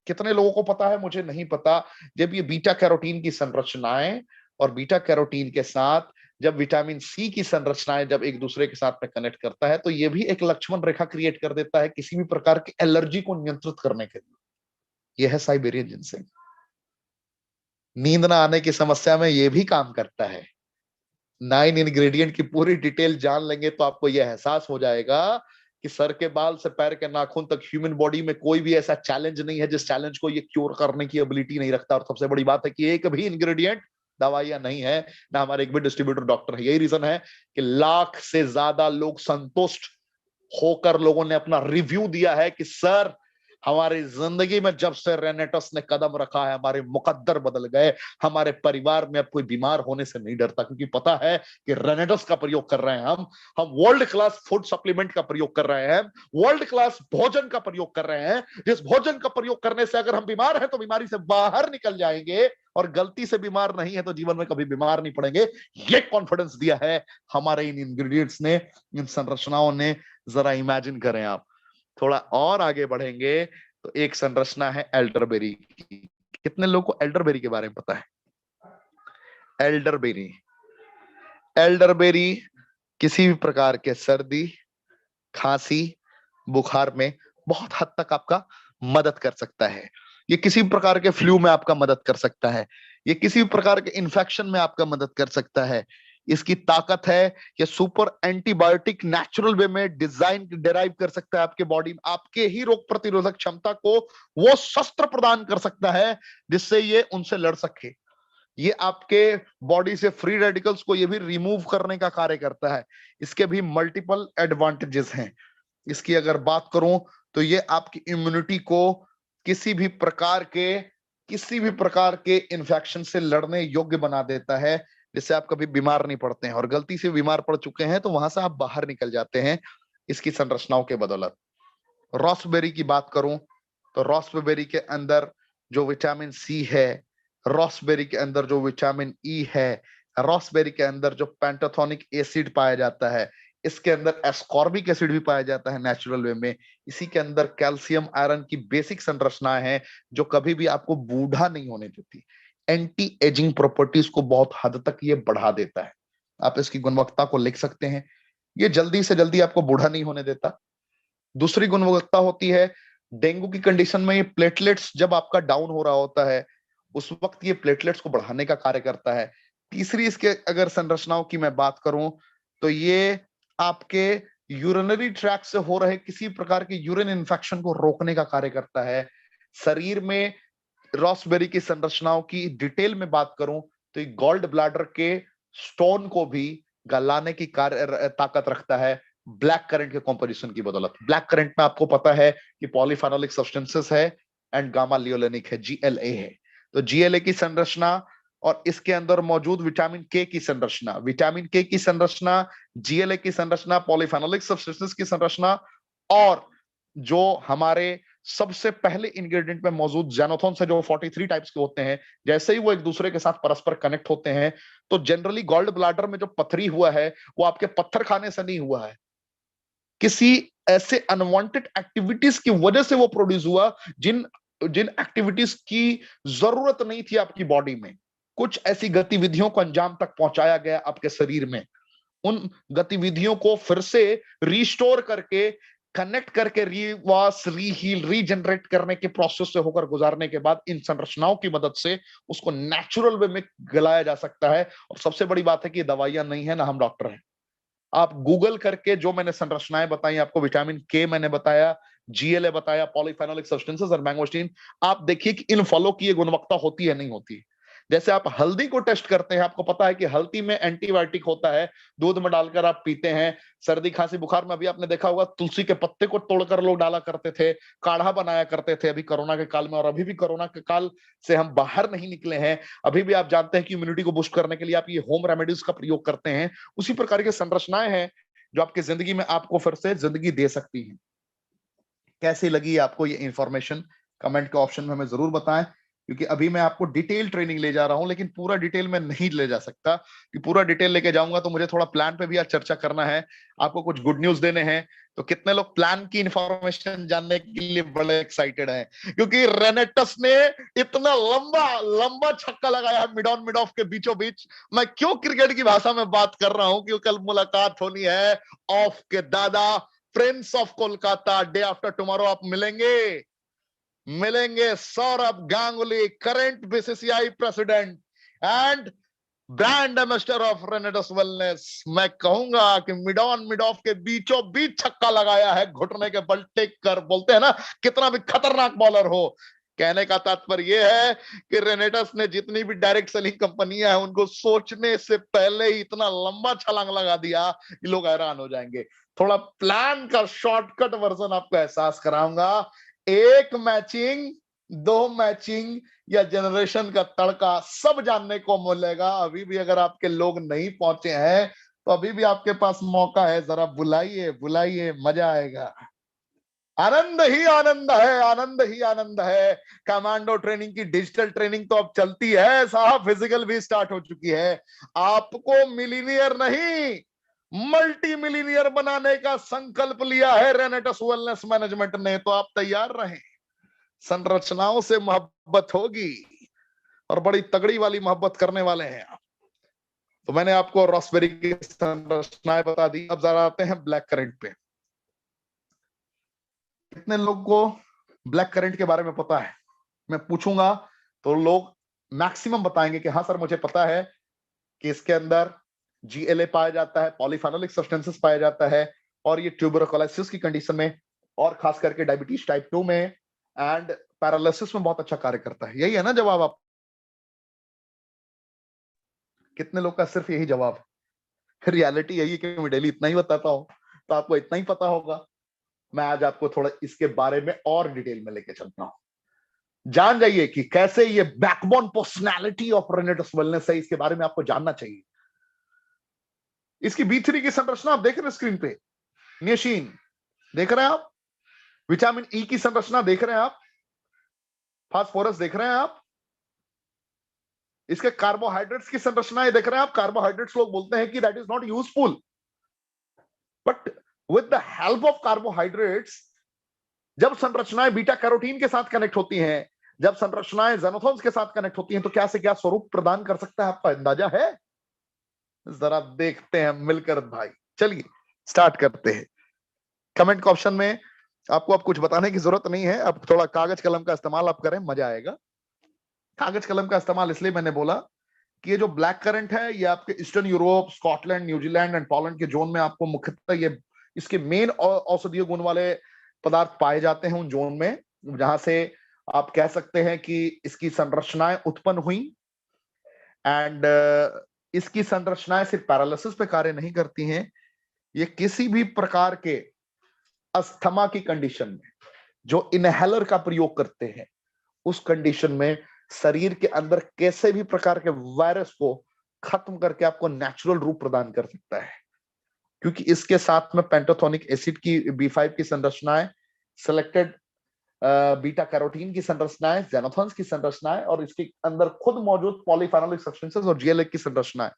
कितने लोगों को पता है, मुझे नहीं पता, जब ये बीटा कैरोटीन की संरचनाएं और बीटा कैरोटीन के साथ जब विटामिन सी की संरचनाएं जब एक दूसरे के साथ में कनेक्ट करता है तो ये भी एक लक्ष्मण रेखा क्रिएट कर देता है किसी भी प्रकार की एलर्जी को नियंत्रित करने के लिए। यह है साइबेरियन जिनसिंग। नींद ना आने की समस्या में यह भी काम करता है। 9 इंग्रेडिएंट की पूरी डिटेल जान लेंगे तो आपको यह एहसास हो जाएगा कि सर के बाल से पैर के नाखून तक ह्यूमन बॉडी में कोई भी ऐसा चैलेंज नहीं है जिस चैलेंज को ये क्योर करने की एबिलिटी नहीं रखता। और सबसे बड़ी बात है कि एक भी इंग्रेडिएंट दवाइयां नहीं है, ना हमारे एक भी डिस्ट्रीब्यूटर डॉक्टर है। यही रीजन है कि लाख से ज्यादा लोग संतुष्ट होकर लोगों ने अपना रिव्यू दिया है कि सर हमारी जिंदगी में जब से रेनेटस ने कदम रखा है हमारे मुकद्दर बदल गए। हमारे परिवार में अब कोई बीमार होने से नहीं डरता, क्योंकि पता है कि रेनेटस का प्रयोग कर रहे हैं हम वर्ल्ड क्लास फूड सप्लीमेंट का प्रयोग कर रहे हैं, वर्ल्ड क्लास भोजन का प्रयोग कर रहे हैं, जिस भोजन का प्रयोग करने से अगर हम बीमार हैं तो बीमारी से बाहर निकल जाएंगे, और गलती से बीमार नहीं है तो जीवन में कभी बीमार नहीं पड़ेंगे। ये कॉन्फिडेंस दिया है हमारे इन इंग्रेडिएंट्स ने, इन संरचनाओं ने। जरा इमेजिन करें आप, थोड़ा और आगे बढ़ेंगे तो एक संरचना है एल्डरबेरी की। कितने लोगों को एल्डरबेरी के बारे में पता है? एल्डरबेरी, एल्डरबेरी किसी भी प्रकार के सर्दी, खांसी, बुखार में बहुत हद तक आपका मदद कर सकता है। ये किसी भी प्रकार के फ्लू में आपका मदद कर सकता है। ये किसी भी प्रकार के इन्फेक्शन में आपका मदद कर सकता है। इसकी ताकत है कि सुपर एंटीबायोटिक नेचुरल वे में डिजाइन डिराइव कर सकता है आपके बॉडी में, आपके ही रोग प्रतिरोधक क्षमता को वो शस्त्र प्रदान कर सकता है जिससे ये उनसे लड़ सके। ये आपके बॉडी से फ्री रेडिकल्स को ये भी रिमूव करने का कार्य करता है। इसके भी मल्टीपल एडवांटेजेस हैं। इसकी अगर बात करूं तो ये आपकी इम्यूनिटी को किसी भी प्रकार के इन्फेक्शन से लड़ने योग्य बना देता है, जिससे आप कभी बीमार नहीं पड़ते हैं, और गलती से बीमार पड़ चुके हैं तो वहां से आप बाहर निकल जाते हैं इसकी संरचनाओं के बदौलत। रॉसबेरी की बात करूं तो रॉसबेरी के अंदर जो विटामिन सी है, रॉसबेरी के अंदर जो विटामिन ई है, रॉसबेरी के अंदर जो पेंटाथोनिक एसिड पाया जाता है, इसके अंदर एस्कॉर्बिक एसिड भी पाया जाता है नेचुरल वे में। इसी के अंदर कैल्शियम आयरन की बेसिक संरचनाएं हैं जो कभी भी आपको बूढ़ा नहीं होने देती। एंटी एजिंग प्रॉपर्टीज को बहुत हद तक ये बढ़ा देता है। आप इसकी गुणवत्ता को लिख सकते हैं, ये जल्दी से जल्दी आपको बूढ़ा नहीं होने देता। दूसरी गुणवत्ता होती है डेंगू की कंडीशन में, ये प्लेटलेट्स जब आपका डाउन हो रहा होता है उस वक्त ये प्लेटलेट्स को बढ़ाने का कार्य करता है। तीसरी इसके अगर संरचनाओं की मैं बात करूं तो ये आपके यूरिनरी ट्रैक्ट से हो रहे किसी प्रकार के यूरिन इन्फेक्शन को रोकने का कार्य करता है। शरीर में रॉसबेरी की संरचनाओं की डिटेल में बात करूं तो ये गोल्ड ब्लैडर के स्टोन को भी गलाने की कार्य ताकत रखता है ब्लैक करंट के कॉम्पोजिशन की बदौलत। ब्लैक करंट में आपको पता है कि पॉलीफेनोलिक सब्सटेंसेस है एंड गामा लियोलेनिक है, जीएलए है। तो जीएलए की संरचना और इसके अंदर मौजूद विटामिन के की संरचना, विटामिन के की संरचना, जीएलए की संरचना, पॉलीफेनोलिक सब्सटेंसेस की संरचना, और जो हमारे सबसे पहले इंग्रेडिएंट में मौजूद जेनोथॉन से जो 43 टाइप्स के होते हैं, जैसे ही वो एक दूसरे के साथ परस्पर कनेक्ट होते हैं तो जनरली गोल्ड ब्लैडर में जो पथरी हुआ है वो आपके पत्थर खाने से नहीं हुआ है, किसी ऐसे अनवांटेड एक्टिविटीज की वजह से वो प्रोड्यूस हुआ जिन जिन एक्टिविटीज की जरूरत नहीं थी आपकी बॉडी में। कुछ ऐसी गतिविधियों को अंजाम तक पहुंचाया गया आपके शरीर में, उन गतिविधियों को फिर से रिस्टोर करके कनेक्ट करके रिवास रीहील रीजनरेट करने के प्रोसेस से होकर गुजारने के बाद इन संरचनाओं की मदद से उसको नेचुरल वे में गलाया जा सकता है। और सबसे बड़ी बात है कि ये दवाइयां नहीं है, ना हम डॉक्टर हैं। आप गूगल करके जो मैंने संरचनाएं बताई आपको, विटामिन के मैंने बताया, जीएलए बताया, पॉलीफेनोलिक सब्सटेंसेस और मैंगोस्टीन, आप देखिए कि इन फलों की ये गुणवत्ता होती है नहीं होती। जैसे आप हल्दी को टेस्ट करते हैं, आपको पता है कि हल्दी में एंटीबायोटिक होता है, दूध में डालकर आप पीते हैं। सर्दी खांसी बुखार में अभी आपने देखा होगा तुलसी के पत्ते को तोड़कर लोग डाला करते थे, काढ़ा बनाया करते थे अभी कोरोना के काल में, और अभी भी कोरोना के काल से हम बाहर नहीं निकले हैं, अभी भी आप जानते हैं कि इम्यूनिटी को बूस्ट करने के लिए आप ये होम रेमेडीज का प्रयोग करते हैं। उसी प्रकार की संरचनाएं हैं जो आपकी जिंदगी में आपको फिर से जिंदगी दे सकती हैं। कैसी लगी आपको ये इंफॉर्मेशन? कमेंट के ऑप्शन में हमें जरूर बताएं, क्योंकि अभी मैं आपको डिटेल ट्रेनिंग ले जा रहा हूं, लेकिन पूरा डिटेल में नहीं ले जा सकता कि पूरा डिटेल लेके जाऊंगा तो मुझे थोड़ा प्लान पे भी आज चर्चा करना है, आपको कुछ गुड न्यूज देने हैं। तो कितने लोग प्लान की इंफॉर्मेशन जानने के लिए बड़े एक्साइटेड हैं? क्योंकि रेनेटस ने इतना लंबा लंबा छक्का लगाया मिड ऑन मिड ऑफ के बीचों बीच। मैं क्यों क्रिकेट की भाषा में बात कर रहा हूं, क्योंकि कल मुलाकात होनी है ऑफ के दादा Prince of Kolkata. Day after tomorrow आप मिलेंगे Saurabh Ganguly, current BCCI president and brand ambassador of Renatus wellness. मैं कहूंगा कि मिड ऑन मिड ऑफ के बीचों बीच छक्का लगाया है, घुटने के बल टेक कर। बोलते हैं ना, कितना भी खतरनाक बॉलर हो। कहने का तात्पर्य यह है कि रेनेटस ने जितनी भी डायरेक्ट सेलिंग कंपनियां हैं उनको सोचने से पहले ही इतना लंबा छलांग लगा दिया कि लोग हैरान हो जाएंगे। थोड़ा प्लान का शॉर्टकट वर्जन आपको एहसास कराऊंगा। एक मैचिंग, दो मैचिंग या जनरेशन का तड़का, सब जानने को मिलेगा। अभी भी अगर आपके लोग नहीं पहुंचे हैं तो अभी भी आपके पास मौका है, जरा बुलाइए बुलाइए, मजा आएगा। आनंद ही आनंद है, आनंद ही आनंद है। कमांडो ट्रेनिंग की डिजिटल ट्रेनिंग तो अब चलती है साहब, फिजिकल भी स्टार्ट हो चुकी है। आपको मिलीनियर नहीं मल्टी मिलीनियर बनाने का संकल्प लिया है रेनेटस वेलनेस मैनेजमेंट ने, तो आप तैयार रहें। संरचनाओं से मोहब्बत होगी और बड़ी तगड़ी वाली मोहब्बत करने वाले हैं आप। तो मैंने आपको रॉसबेरी की संरचनाएं बता दी। अब जरा आते हैं ब्लैक करंट पे। कितने लोग को ब्लैक करंट के बारे में पता है? मैं पूछूंगा तो लोग मैक्सिमम बताएंगे कि हाँ सर मुझे पता है कि इसके अंदर जीएलए पाया जाता है, पॉलीफेनोलिक सब्सटेंसेस पाया जाता है, और ये ट्यूबरकुलोसिस की कंडीशन में और खास करके डायबिटीज टाइप 2 में एंड पैरालिसिस में बहुत अच्छा कार्य करता है। यही है ना जवाब? आप कितने लोग का सिर्फ यही जवाब है? रियलिटी यही है कि मैं डेली इतना ही बताता हूं, तो आपको इतना ही पता होगा। मैं आज आपको थोड़ा इसके बारे में और डिटेल में लेके चलता हूं। जान जाइए कि कैसे ये backbone personality of Renatus wellness है, इसके बारे में आपको जानना चाहिए। इसकी B3 की संरचना आप देख रहे हैं स्क्रीन पे, नियोसिन देख रहे हैं आप, विटामिन ई की संरचना देख रहे हैं आप, फास्फोरस देख रहे हैं आप, इसके कार्बोहाइड्रेट्स की संरचनाएं देख रहे हैं आप। कार्बोहाइड्रेट्स लोग बोलते हैं कि that is not useful, but with the help of carbohydrates जब संरचनाएं बीटा कैरोटीन के साथ कनेक्ट होती हैं, जब संरचनाएं ज़ेनोथॉन्स के साथ कनेक्ट होती हैं, तो क्या से क्या स्वरूप प्रदान कर सकता है, आपका अंदाजा है? जरा देखते हैं मिलकर भाई। चलिए स्टार्ट करते हैं। कमेंट के ऑप्शन में आपको अब कुछ बताने की जरूरत नहीं है, अब थोड़ा कागज कलम का इस्तेमाल आप करें, मजा आएगा। कागज कलम का इस्तेमाल इसलिए मैंने बोला कि ये जो ब्लैक करंट है ये आपके eastern Europe, Scotland, New Zealand and Poland के जोन में आपको मुख्यतः ये इसके मेन औषधीय गुण वाले पदार्थ पाए जाते हैं उन जोन में, जहां से आप कह सकते हैं कि इसकी संरचनाएं उत्पन्न हुई। एंड इसकी संरचनाएं सिर्फ पैरालिसिस पे कार्य नहीं करती हैं, ये किसी भी प्रकार के अस्थमा की कंडीशन में जो इनहेलर का प्रयोग करते हैं उस कंडीशन में शरीर के अंदर कैसे भी प्रकार के वायरस को खत्म करके आपको नेचुरल रूप प्रदान कर सकता है, क्योंकि इसके साथ में पेंटोथोनिक एसिड की B5 की संरचनाएं, सिलेक्टेड बीटा कैरोटीन की संरचनाएं, ज़ेनोथॉन्स की संरचनाएं और इसके अंदर खुद मौजूद पॉलीफेनोलिक सब्सटेंसेस और जीएलए की संरचनाएं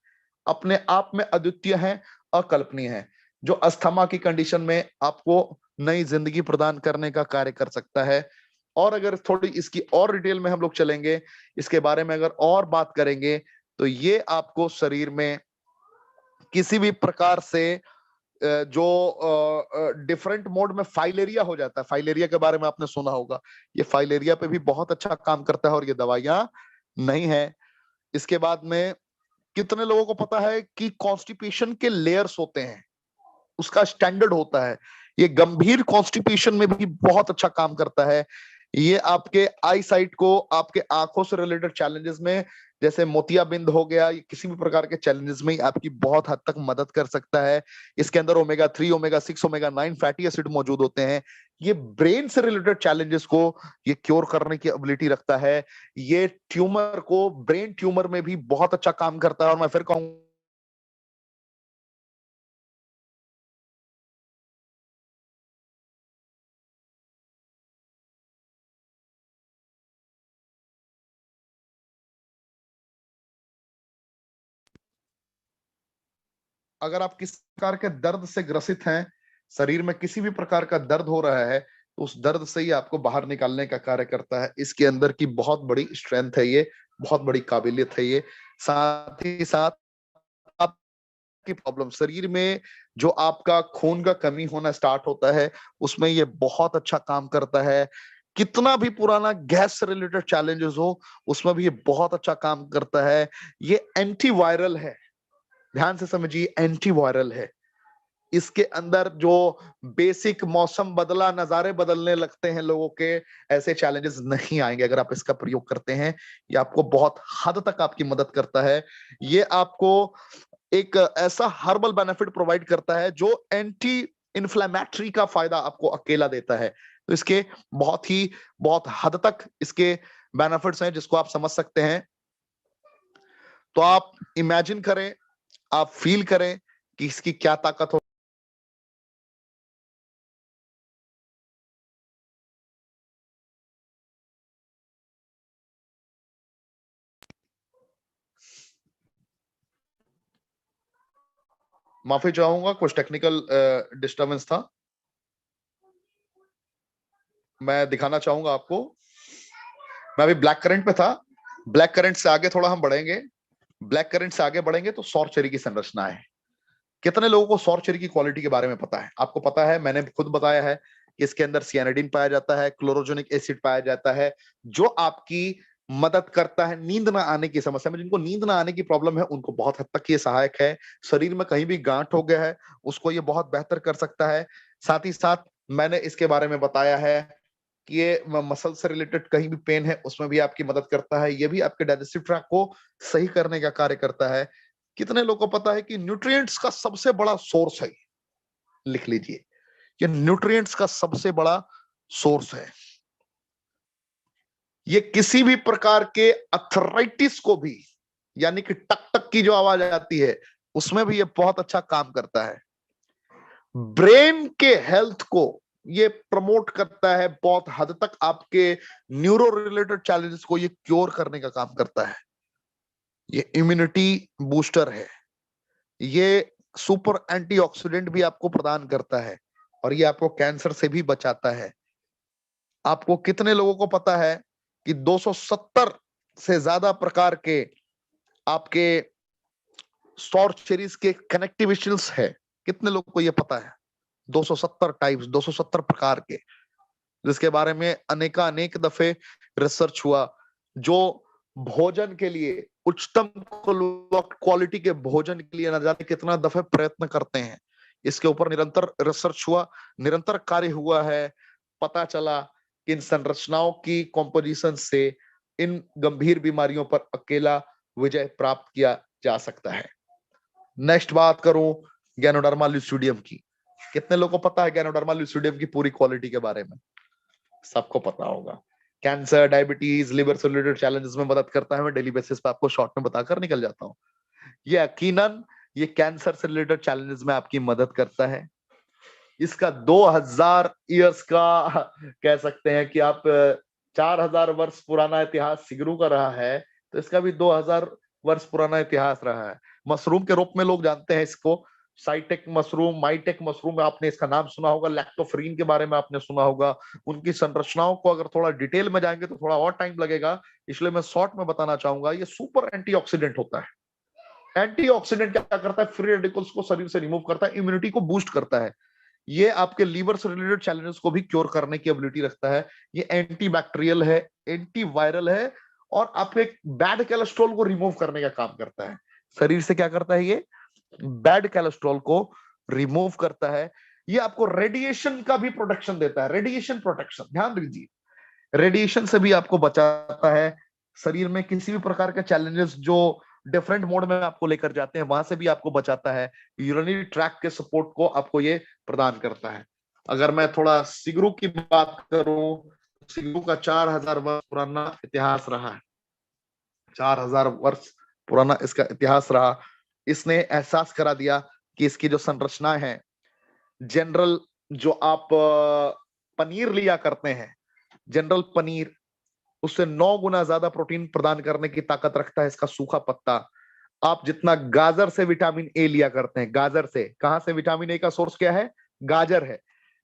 अपने आप में अद्वितीय हैं, अकल्पनीय हैं, जो अस्थमा की कंडीशन में आपको नई जिंदगी प्रदान करने का कार्य कर सकता है। और अगर थोड़ी इसकी और डिटेल में हम लोग चलेंगे, इसके बारे में अगर और बात करेंगे, तो ये आपको शरीर में किसी भी प्रकार से जो डिफरेंट मोड में फाइलेरिया हो जाता है, फाइलेरिया के बारे में आपने सुना होगा, ये फाइलेरिया पे भी बहुत अच्छा काम करता है और ये दवाइयां नहीं है। इसके बाद में कितने लोगों को पता है कि कॉन्स्टिपेशन के लेयर्स होते हैं, उसका स्टैंडर्ड होता है, ये गंभीर कॉन्स्टिपेशन में भी बहुत अच्छा काम करता है। ये आपके आई साइट को, आपके आंखों से रिलेटेड चैलेंजेस में, जैसे मोतियाबिंद हो गया, ये किसी भी प्रकार के चैलेंजेस में आपकी बहुत हद तक मदद कर सकता है। इसके अंदर omega 3, omega 6, omega 9 fatty acid मौजूद होते हैं। ये ब्रेन से रिलेटेड चैलेंजेस को ये क्योर करने की एबिलिटी रखता है। ये ट्यूमर को, ब्रेन ट्यूमर में भी बहुत अच्छा काम करता है। और मैं फिर कहूँ, अगर आप किसी प्रकार के दर्द से ग्रसित हैं, शरीर में किसी भी प्रकार का दर्द हो रहा है, तो उस दर्द से ही आपको बाहर निकालने का कार्य करता है। इसके अंदर की बहुत बड़ी स्ट्रेंथ है, ये बहुत बड़ी काबिलियत है। ये साथ ही साथ आपकी प्रॉब्लम, शरीर में जो आपका खून का कमी होना स्टार्ट होता है, उसमें ये बहुत अच्छा काम करता है। कितना भी पुराना गैस से रिलेटेड चैलेंजेस हो, उसमें भी ये बहुत अच्छा काम करता है। ये एंटीवायरल है, ध्यान से समझिए, एंटीवायरल है। इसके अंदर जो बेसिक मौसम बदला, नजारे बदलने लगते हैं लोगों के, ऐसे चैलेंजेस नहीं आएंगे अगर आप इसका प्रयोग करते हैं। ये आपको बहुत हद तक आपकी मदद करता है। ये आपको एक ऐसा हर्बल बेनिफिट प्रोवाइड करता है जो एंटी इन्फ्लेमेटरी का फायदा आपको अकेला देता है। तो इसके बहुत हद तक इसके बेनिफिट्स हैं जिसको आप समझ सकते हैं। तो आप इमेजिन करें, आप फील करें कि इसकी क्या ताकत हो। माफी चाहूंगा, कुछ टेक्निकल डिस्टरबेंस था। मैं दिखाना चाहूंगा आपको मैं अभी ब्लैक करंट पे था, ब्लैक करंट से आगे थोड़ा हम बढ़ेंगे, ब्लैक करंट से आगे बढ़ेंगे तो सौर चेरी की संरचना है। कितने लोगों को सौर चेरी की क्वालिटी के बारे में पता है? आपको पता है, मैंने खुद बताया है कि इसके अंदर सियानिडिन पाया जाता है, क्लोरोजेनिक एसिड पाया जाता है, जो आपकी मदद करता है नींद ना आने की समस्या में। जिनको नींद ना आने की प्रॉब्लम है उनको बहुत हद तक ये सहायक है। शरीर में कहीं भी गांठ हो गया है उसको ये बहुत बेहतर कर सकता है। साथ ही साथ मैंने इसके बारे में बताया है कि ये मसल से रिलेटेड कहीं भी पेन है उसमें भी आपकी मदद करता है। ये भी आपके डाइजेस्टिव ट्रैक्ट को सही करने का कार्य करता है। कितने लोगों को पता है कि न्यूट्रिएंट्स का सबसे बड़ा सोर्स है? लिख लीजिए, ये न्यूट्रिएंट्स का सबसे बड़ा सोर्स है। ये किसी भी प्रकार के अर्थराइटिस को भी, यानी कि टक टक की जो आवाज आती है उसमें भी ये बहुत अच्छा काम करता है। ब्रेन के हेल्थ को ये प्रमोट करता है बहुत हद तक, आपके न्यूरो रिलेटेड चैलेंजेस को ये क्योर करने का काम करता है। ये इम्यूनिटी बूस्टर है, ये सुपर एंटीऑक्सीडेंट भी आपको प्रदान करता है और ये आपको कैंसर से भी बचाता है। आपको कितने लोगों को पता है कि 270 से ज्यादा प्रकार के आपके सौर चेरीज के कनेक्टिवेशंस है? कितने लोगों को ये पता है? 270 टाइप्स, 270 प्रकार के, जिसके बारे में अनेक दफे रिसर्च हुआ। जो भोजन के लिए, उच्चतम क्वालिटी के भोजन के लिए न जाने कितना दफे प्रयत्न करते हैं, इसके ऊपर निरंतर रिसर्च हुआ, निरंतर कार्य हुआ है। पता चला कि इन संरचनाओं की कॉम्पोजिशन से इन गंभीर बीमारियों पर अकेला विजय प्राप्त किया जा सकता है। नेक्स्ट बात करूं गैनोडर्मा लुसिडियम की। कितने लोगों को पता है गैनोडर्मा लुसिडियम की पूरी क्वालिटी के बारे में? सबको पता होगा। कैंसर, डायबिटीज, लिवर से रिलेटेड चैलेंजेस में मदद करता है। मैं डेली बेसिस पे आपको शॉर्ट में बताकर निकल जाता हूं। ये यकीनन ये कैंसर से रिलेटेड चैलेंजेस में आपकी मदद करता है। इसका 2000 इयर्स का कह सकते हैं कि आप 4000 वर्ष पुराना इतिहास सिगरू का रहा है, तो इसका भी 2000 वर्ष पुराना इतिहास रहा है। मशरूम के रूप में लोग जानते हैं इसको, साइटेक मशरूम, माइटेक मशरूम, आपने इसका नाम सुना होगा। लैक्टोफरीन के बारे में आपने सुना होगा। उनकी संरचनाओं को अगर थोड़ा डिटेल में जाएंगे तो थोड़ा और टाइम लगेगा, इसलिए मैं शॉर्ट में बताना चाहूंगा। ये सुपर एंटीऑक्सीडेंट होता है। एंटीऑक्सीडेंट क्या करता है? फ्री रेडिकल्स को शरीर से रिमूव करता है, इम्यूनिटी को बूस्ट करता है। ये आपके लीवर से रिलेटेड चैलेंजेस को भी क्योर करने की एबिलिटी रखता है। ये एंटी बैक्टीरियल है, एंटी वायरल है, और आपके बैड कोलेस्ट्रॉल को रिमूव करने का काम करता है। शरीर से क्या करता है? ये बैड कोलेस्ट्रॉल को रिमूव करता है। ये आपको रेडिएशन का भी प्रोटेक्शन देता है। रेडिएशन प्रोटेक्शन, ध्यान दीजिए, रेडिएशन से भी आपको बचाता है। शरीर में किसी भी प्रकार के चैलेंजेस जो डिफरेंट मोड में आपको लेकर जाते हैं वहां से भी आपको बचाता है। यूरिनरी ट्रैक्ट के सपोर्ट को आपको ये प्रदान करता है। अगर मैं थोड़ा सिगरू की बात करूं, सिगरू का 4000 वर्ष पुराना इतिहास रहा है। 4000 वर्ष पुराना इसका इतिहास रहा। इसने एहसास करा दिया कि इसकी जो संरचना है, जनरल जो आप पनीर लिया करते हैं, जनरल पनीर, उससे 9 गुना ज्यादा प्रोटीन प्रदान करने की ताकत रखता है इसका सूखा पत्ता। आप जितना गाजर से विटामिन ए लिया करते हैं, गाजर से, कहां से विटामिन ए का सोर्स क्या है? गाजर है।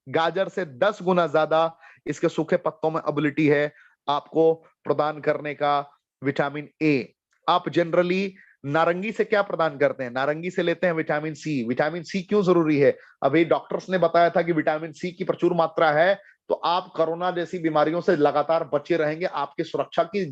गाजर से 10 गुना ज्यादा इसके सूखे पत्तों में एबिलिटी है आपको प्रदान करने का विटामिन ए। आप जनरली नारंगी से क्या प्रदान करते हैं? नारंगी से लेते हैं विटामिन सी। विटामिन सी क्यों जरूरी है? अभी डॉक्टर्स ने बताया था कि विटामिन सी की प्रचुर मात्रा है तो आप कोरोना जैसी बीमारियों से लगातार बचे रहेंगे। आपकी सुरक्षा की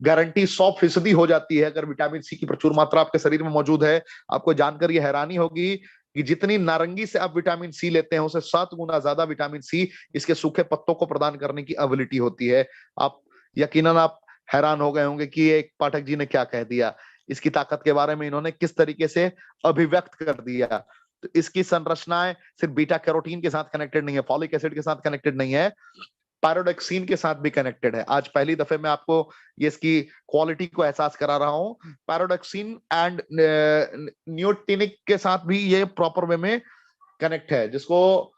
गारंटी 100% हो जाती है अगर विटामिन सी की प्रचुर मात्रा आपके शरीर में मौजूद है। आपको जानकर यह हैरानी होगी कि जितनी नारंगी से आप विटामिन सी लेते हैं, उसे 7 गुना ज्यादा विटामिन सी इसके सूखे पत्तों को प्रदान करने की एबिलिटी होती है। आप यकीनन आप हैरान हो गए होंगे कि एक पाठक जी ने क्या कह दिया, इसकी ताकत के बारे में इन्होंने किस तरीके से अभिव्यक्त कर दिया। तो इसकी संरचनाएं सिर्फ बीटा कैरोटीन के साथ कनेक्टेड नहीं है, फॉलिक एसिड के साथ कनेक्टेड नहीं है, पायरोडेक्सिन के साथ भी कनेक्टेड है। आज पहली दफे मैं आपको ये इसकी क्वालिटी को एहसास करा रहा हूं। पायरोडेक्सिन एंड नियोटिनिक के साथ भी ये प्रॉपर वे में कनेक्ट है, जिसको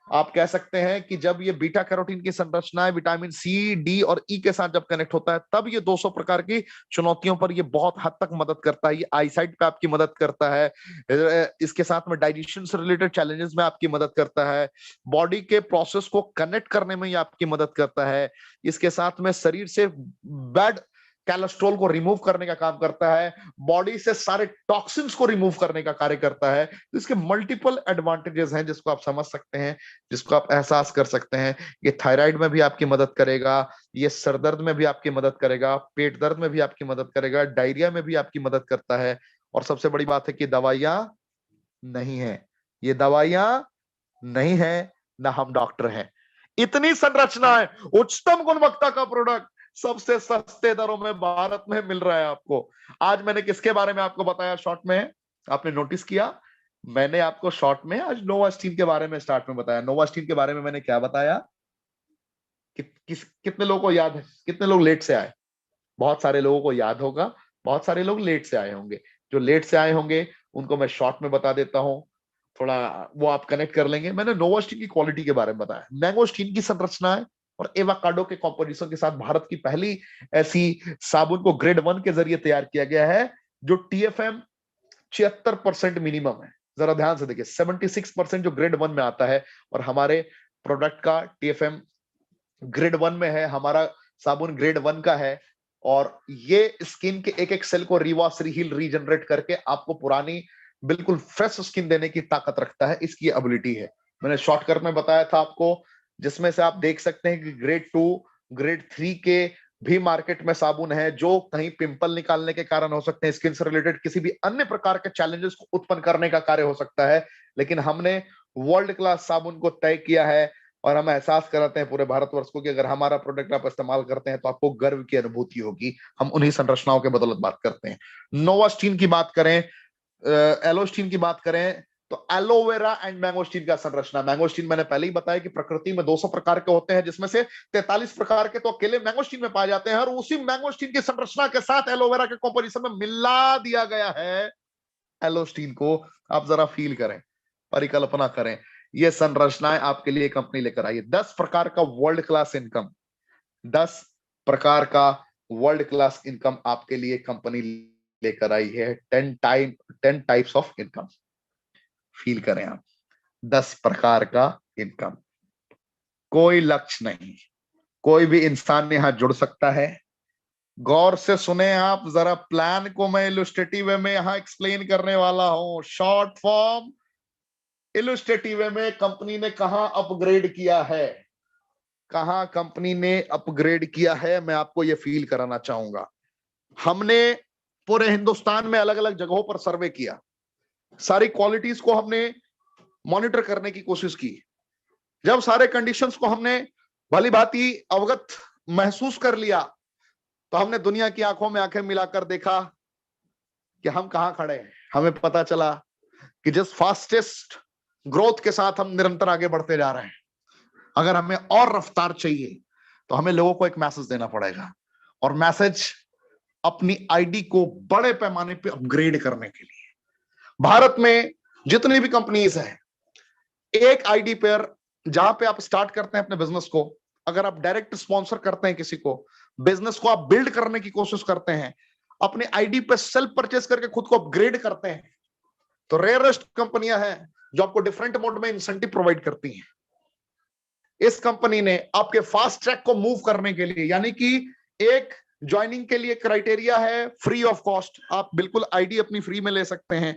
आप कह सकते हैं कि जब ये बीटा कैरोटीन की संरचना है विटामिन सी, डी और ई के साथ जब कनेक्ट होता है, तब ये 200 प्रकार की चुनौतियों पर ये बहुत हद तक मदद करता है। ये आईसाइट पे आपकी मदद करता है, इसके साथ में डाइजेशन से रिलेटेड चैलेंजेस में आपकी मदद करता है, बॉडी के प्रोसेस को कनेक्ट करने में ये आपकी मदद करता है, इसके साथ में शरीर से बैड कोलेस्ट्रॉल को रिमूव करने का काम करता है, बॉडी से सारे टॉक्सिन्स को रिमूव करने का कार्य करता है। तो इसके मल्टीपल एडवांटेजेस हैं जिसको आप समझ सकते हैं, जिसको आप एहसास कर सकते हैं। ये थायराइड में भी आपकी मदद करेगा, ये सर दर्द में भी आपकी मदद करेगा, पेट दर्द में भी आपकी मदद करेगा, डायरिया में भी आपकी मदद करता है। और सबसे बड़ी बात है कि दवाइयां नहीं है, ये दवाइयां नहीं है, ना हम डॉक्टर हैं। इतनी संरचना है, उच्चतम गुणवत्ता का प्रोडक्ट सबसे सस्ते दरों में भारत में मिल रहा है आपको। आज मैंने किसके बारे में आपको बताया शॉर्ट में, आपने नोटिस किया? मैंने आपको शॉर्ट में आज नोवास्टीन के बारे में स्टार्ट में बताया। नोवास्टीन के बारे में मैंने क्या बताया? कितने लोगों को याद है? कितने लोग लेट से आए? बहुत सारे लोगों को याद होगा, बहुत सारे लोग लेट से आए होंगे। जो लेट से आए होंगे उनको मैं शॉर्ट में बता देता हूं, थोड़ा वो आप कनेक्ट कर लेंगे। मैंने नोवास्टीन की क्वालिटी के बारे में बताया, मैंगोस्टीन की संरचना है और एवाकाडो के कॉम्पोजिशन के साथ भारत की पहली ऐसी साबुन को ग्रेड 1 के जरिए तैयार किया गया है जो टीएफएम 76% मिनिमम है। जरा ध्यान से देखिए, 76% जो ग्रेड 1 में आता है और हमारे प्रोडक्ट का टीएफएम ग्रेड 1 में है, हमारा साबुन ग्रेड 1 का है। और ये स्किन के एक एक सेल को रिवॉश, रीहील, रीजनरेट करके आपको पुरानी बिल्कुल फ्रेश स्किन देने की ताकत रखता है, इसकी एबिलिटी है। मैंने शॉर्टकट में बताया था आपको, जिसमें से आप देख सकते हैं कि ग्रेड 2, ग्रेड 3 के भी मार्केट में साबुन है जो कहीं पिंपल निकालने के कारण हो सकते हैं, स्किन से रिलेटेड किसी भी अन्य प्रकार के चैलेंजेस को उत्पन्न करने का कार्य हो सकता है। लेकिन हमने वर्ल्ड क्लास साबुन को तय किया है और हम एहसास कराते हैं पूरे भारतवर्ष को कि अगर हमारा प्रोडक्ट आप इस्तेमाल करते हैं तो आपको गर्व की अनुभूति होगी। हम उन्हीं संरचनाओं के बदौलत बात करते हैं। नोवास्टीन की बात करें, एलोस्टीन की बात करें, तो एलोवेरा एंड मैंगोस्टीन का संरचना। मैंगोस्टीन मैंने पहले ही बताया कि प्रकृति में 200 प्रकार के होते हैं, जिसमें से 43 प्रकार के तो अकेले मैंगोस्टीन में पाए जाते हैं, और उसी मैंगोस्टीन की संरचना के साथ एलोवेरा के कॉम्पोजिशन में मिला दिया गया है एलोस्टीन को। आप जरा फील करें, परिकल्पना करें, ये संरचनाएं आपके लिए कंपनी लेकर आई है। 10 प्रकार का वर्ल्ड क्लास इनकम, 10 प्रकार का वर्ल्ड क्लास इनकम आपके लिए कंपनी लेकर आई है। 10 टाइप्स ऑफ इनकम, फील करें आप, 10 प्रकार का इनकम। कोई लक्ष्य नहीं, कोई भी इंसान यहां जुड़ सकता है। गौर से सुने आप जरा, प्लान को मैं इलस्ट्रेटिव वे में यहां एक्सप्लेन करने वाला हूं। शॉर्ट फॉर्म इलस्ट्रेटिव वे में कंपनी ने कहां अपग्रेड किया है, कहां कंपनी ने अपग्रेड किया है, मैं आपको यह फील कराना चाहूंगा। हमने पूरे हिंदुस्तान में अलग अलग जगहों पर सर्वे किया, सारी क्वालिटीज को हमने मॉनिटर करने की कोशिश की। जब सारे कंडीशंस को हमने भली भांति अवगत महसूस कर लिया, तो हमने दुनिया की आंखों में आंखें मिलाकर देखा कि हम कहां खड़े हैं। हमें पता चला कि जिस फास्टेस्ट ग्रोथ के साथ हम निरंतर आगे बढ़ते जा रहे हैं, अगर हमें और रफ्तार चाहिए तो हमें लोगों को एक मैसेज देना पड़ेगा। और मैसेज अपनी आईडी को बड़े पैमाने पे अपग्रेड करने के लिए, भारत में जितनी भी कंपनीज हैं, एक आईडी पर जहां पे आप स्टार्ट करते हैं अपने बिजनेस को, अगर आप डायरेक्ट स्पॉन्सर करते हैं किसी को, बिजनेस को आप बिल्ड करने की कोशिश करते हैं, अपने आईडी पे सेल्फ परचेस करके खुद को अपग्रेड करते हैं, तो रेयरेस्ट कंपनियां हैं जो आपको डिफरेंट मोड में इंसेंटिव प्रोवाइड करती हैं। इस कंपनी ने आपके फास्ट ट्रैक को मूव करने के लिए, यानी कि एक ज्वाइनिंग के लिए क्राइटेरिया है फ्री ऑफ कॉस्ट, आप बिल्कुल आईडी अपनी फ्री में ले सकते हैं।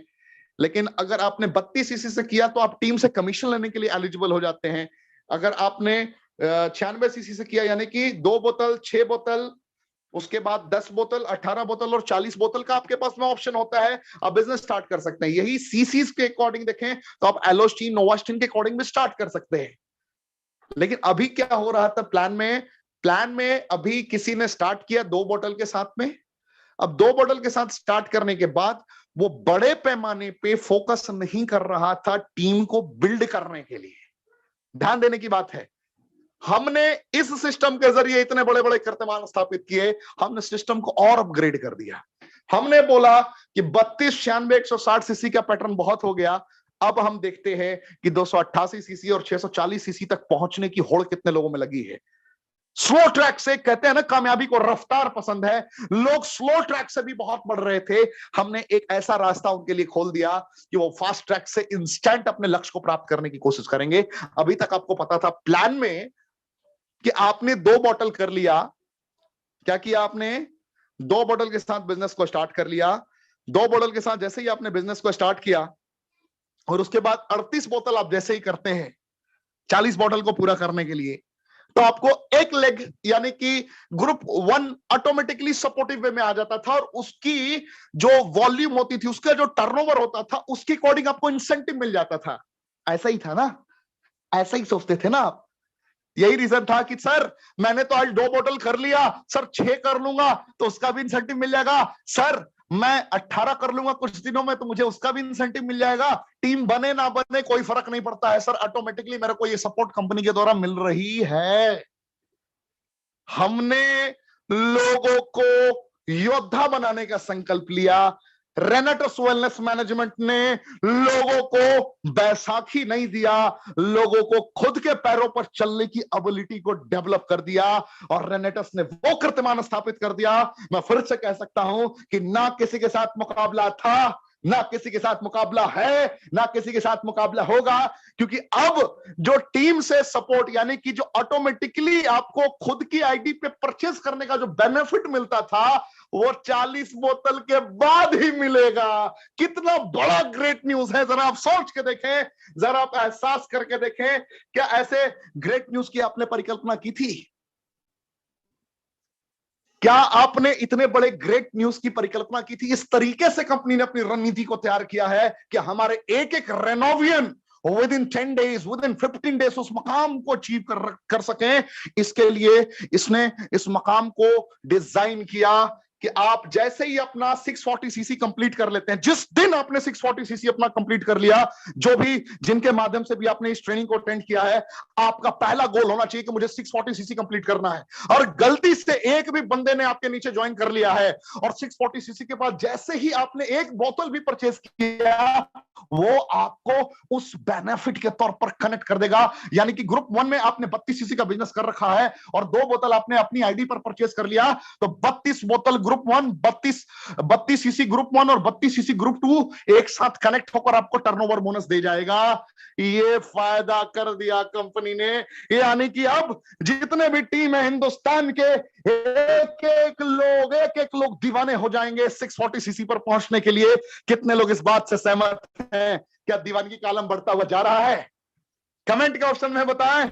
लेकिन अगर आपने 32 सीसी से किया तो आप टीम से कमीशन लेने के लिए एलिजिबल हो जाते हैं। अगर आपने 96 सीसी से किया, यानी कि 2 बोतल, 6 बोतल, उसके बाद 10 बोतल, 18 बोतल और 40 बोतल का आपके पास में ऑप्शन होता है, आप बिजनेस स्टार्ट कर सकते हैं। यही सीसीज के अकॉर्डिंग देखें तो आप एलोस्टीन, नोवास्टीन के अकॉर्डिंग भी स्टार्ट कर सकते हैं। लेकिन अभी क्या हो रहा था प्लान में अभी किसी ने स्टार्ट किया 2 बोतल के साथ में। अब 2 बोतल के साथ स्टार्ट करने के बाद वो बड़े पैमाने पे फोकस नहीं कर रहा था टीम को बिल्ड करने के लिए। ध्यान देने की बात है, हमने इस सिस्टम के जरिए इतने बड़े बड़े कीर्तिमान स्थापित किए, हमने सिस्टम को और अपग्रेड कर दिया। हमने बोला कि 32, 96, 160 सीसी का पैटर्न बहुत हो गया, अब हम देखते हैं कि 288 सीसी और 640 सीसी तक पहुंचने की होड़ कितने लोगों में लगी है। स्लो ट्रैक से, कहते हैं ना कामयाबी को रफ्तार पसंद है, लोग स्लो ट्रैक से भी बहुत बढ़ रहे थे। हमने एक ऐसा रास्ता उनके लिए खोल दिया कि वो फास्ट ट्रैक से इंस्टेंट अपने लक्ष्य को प्राप्त करने की कोशिश करेंगे। अभी तक आपको पता था प्लान में कि आपने 2 बॉटल कर लिया, क्या किया आपने? 2 बॉटल के साथ बिजनेस को स्टार्ट कर लिया। 2 बॉटल के साथ जैसे ही आपने बिजनेस को स्टार्ट किया और उसके बाद 38 बोतल आप जैसे ही करते हैं 40 बॉटल को पूरा करने के लिए, तो आपको एक लेग यानी कि ग्रुप 1 ऑटोमेटिकली सपोर्टिव वे में आ जाता था और उसकी जो वॉल्यूम होती थी, उसका जो टर्नओवर होता था, उसके अकॉर्डिंग आपको इंसेंटिव मिल जाता था। ऐसा ही था ना? ऐसा ही सोचते थे ना आप? यही रीजन था कि सर मैंने तो आज 2 बॉटल कर लिया, सर 6 कर लूंगा तो उसका भी इंसेंटिव मिल जाएगा, सर मैं 18 कर लूंगा कुछ दिनों में तो मुझे उसका भी इंसेंटिव मिल जाएगा, टीम बने ना बने कोई फर्क नहीं पड़ता है सर, ऑटोमेटिकली मेरे को ये सपोर्ट कंपनी के द्वारा मिल रही है। हमने लोगों को योद्धा बनाने का संकल्प लिया। रेनेटस वेलनेस मैनेजमेंट ने लोगों को बैसाखी नहीं दिया, लोगों को खुद के पैरों पर चलने की एबिलिटी को डेवलप कर दिया और रेनेटस ने वो कीर्तिमान स्थापित कर दिया। मैं फिर से कह सकता हूं कि ना किसी के साथ मुकाबला था, ना किसी के साथ मुकाबला है, ना किसी के साथ मुकाबला होगा, क्योंकि अब जो टीम से सपोर्ट यानी कि जो ऑटोमेटिकली आपको खुद की आईडी पे परचेस करने का जो बेनिफिट मिलता था वो 40 बोतल के बाद ही मिलेगा। कितना बड़ा ग्रेट न्यूज है, जरा आप सोच के देखें, जरा आप एहसास करके देखें, क्या ऐसे ग्रेट न्यूज की आपने परिकल्पना की थी? क्या आपने इतने बड़े ग्रेट न्यूज की परिकल्पना की थी? इस तरीके से कंपनी ने अपनी रणनीति को तैयार किया है कि हमारे एक एक रेनोवियन within 10 days, within 15 days उस मकाम को अचीव कर सकें। इसके लिए इसने इस मकाम को डिजाइन किया कि आप जैसे ही अपना 640 सीसी कंप्लीट कर लेते हैं, जिस दिन आपने 640 सीसी अपना कंप्लीट कर लिया, जो भी जिनके माध्यम से भी आपने इस ट्रेनिंग को अटेंड किया है, आपका पहला गोल होना चाहिए कि मुझे 640 सीसी कंप्लीट करना है। और गलती से एक भी बंदे ने आपके नीचे ज्वाइन कर लिया है और 640 सीसी के बाद जैसे ही आपने एक बोतल भी परचेज किया, वो आपको उस बेनिफिट के तौर पर कनेक्ट कर देगा। यानी कि ग्रुप 1 में आपने 32 सीसी का बिजनेस कर रखा है और 2 बोतल आपने अपनी आईडी पर परचेज कर लिया, तो 32 बोतल ग्रुप 1, 32 सीसी ग्रुप 1 और 32 सीसी ग्रुप 2 एक साथ कनेक्ट होकर आपको टर्नओवर बोनस दे जाएगा। ये फायदा कर दिया कंपनी ने। यानी कि अब जितने भी टीम है हिंदुस्तान के, एक एक लोग दीवाने हो जाएंगे 640 सीसी पर पहुंचने के लिए। कितने लोग इस बात से सहमत हैं? क्या दीवानगी का आलम बढ़ता हुआ जा रहा है? कमेंट के ऑप्शन में बताएं,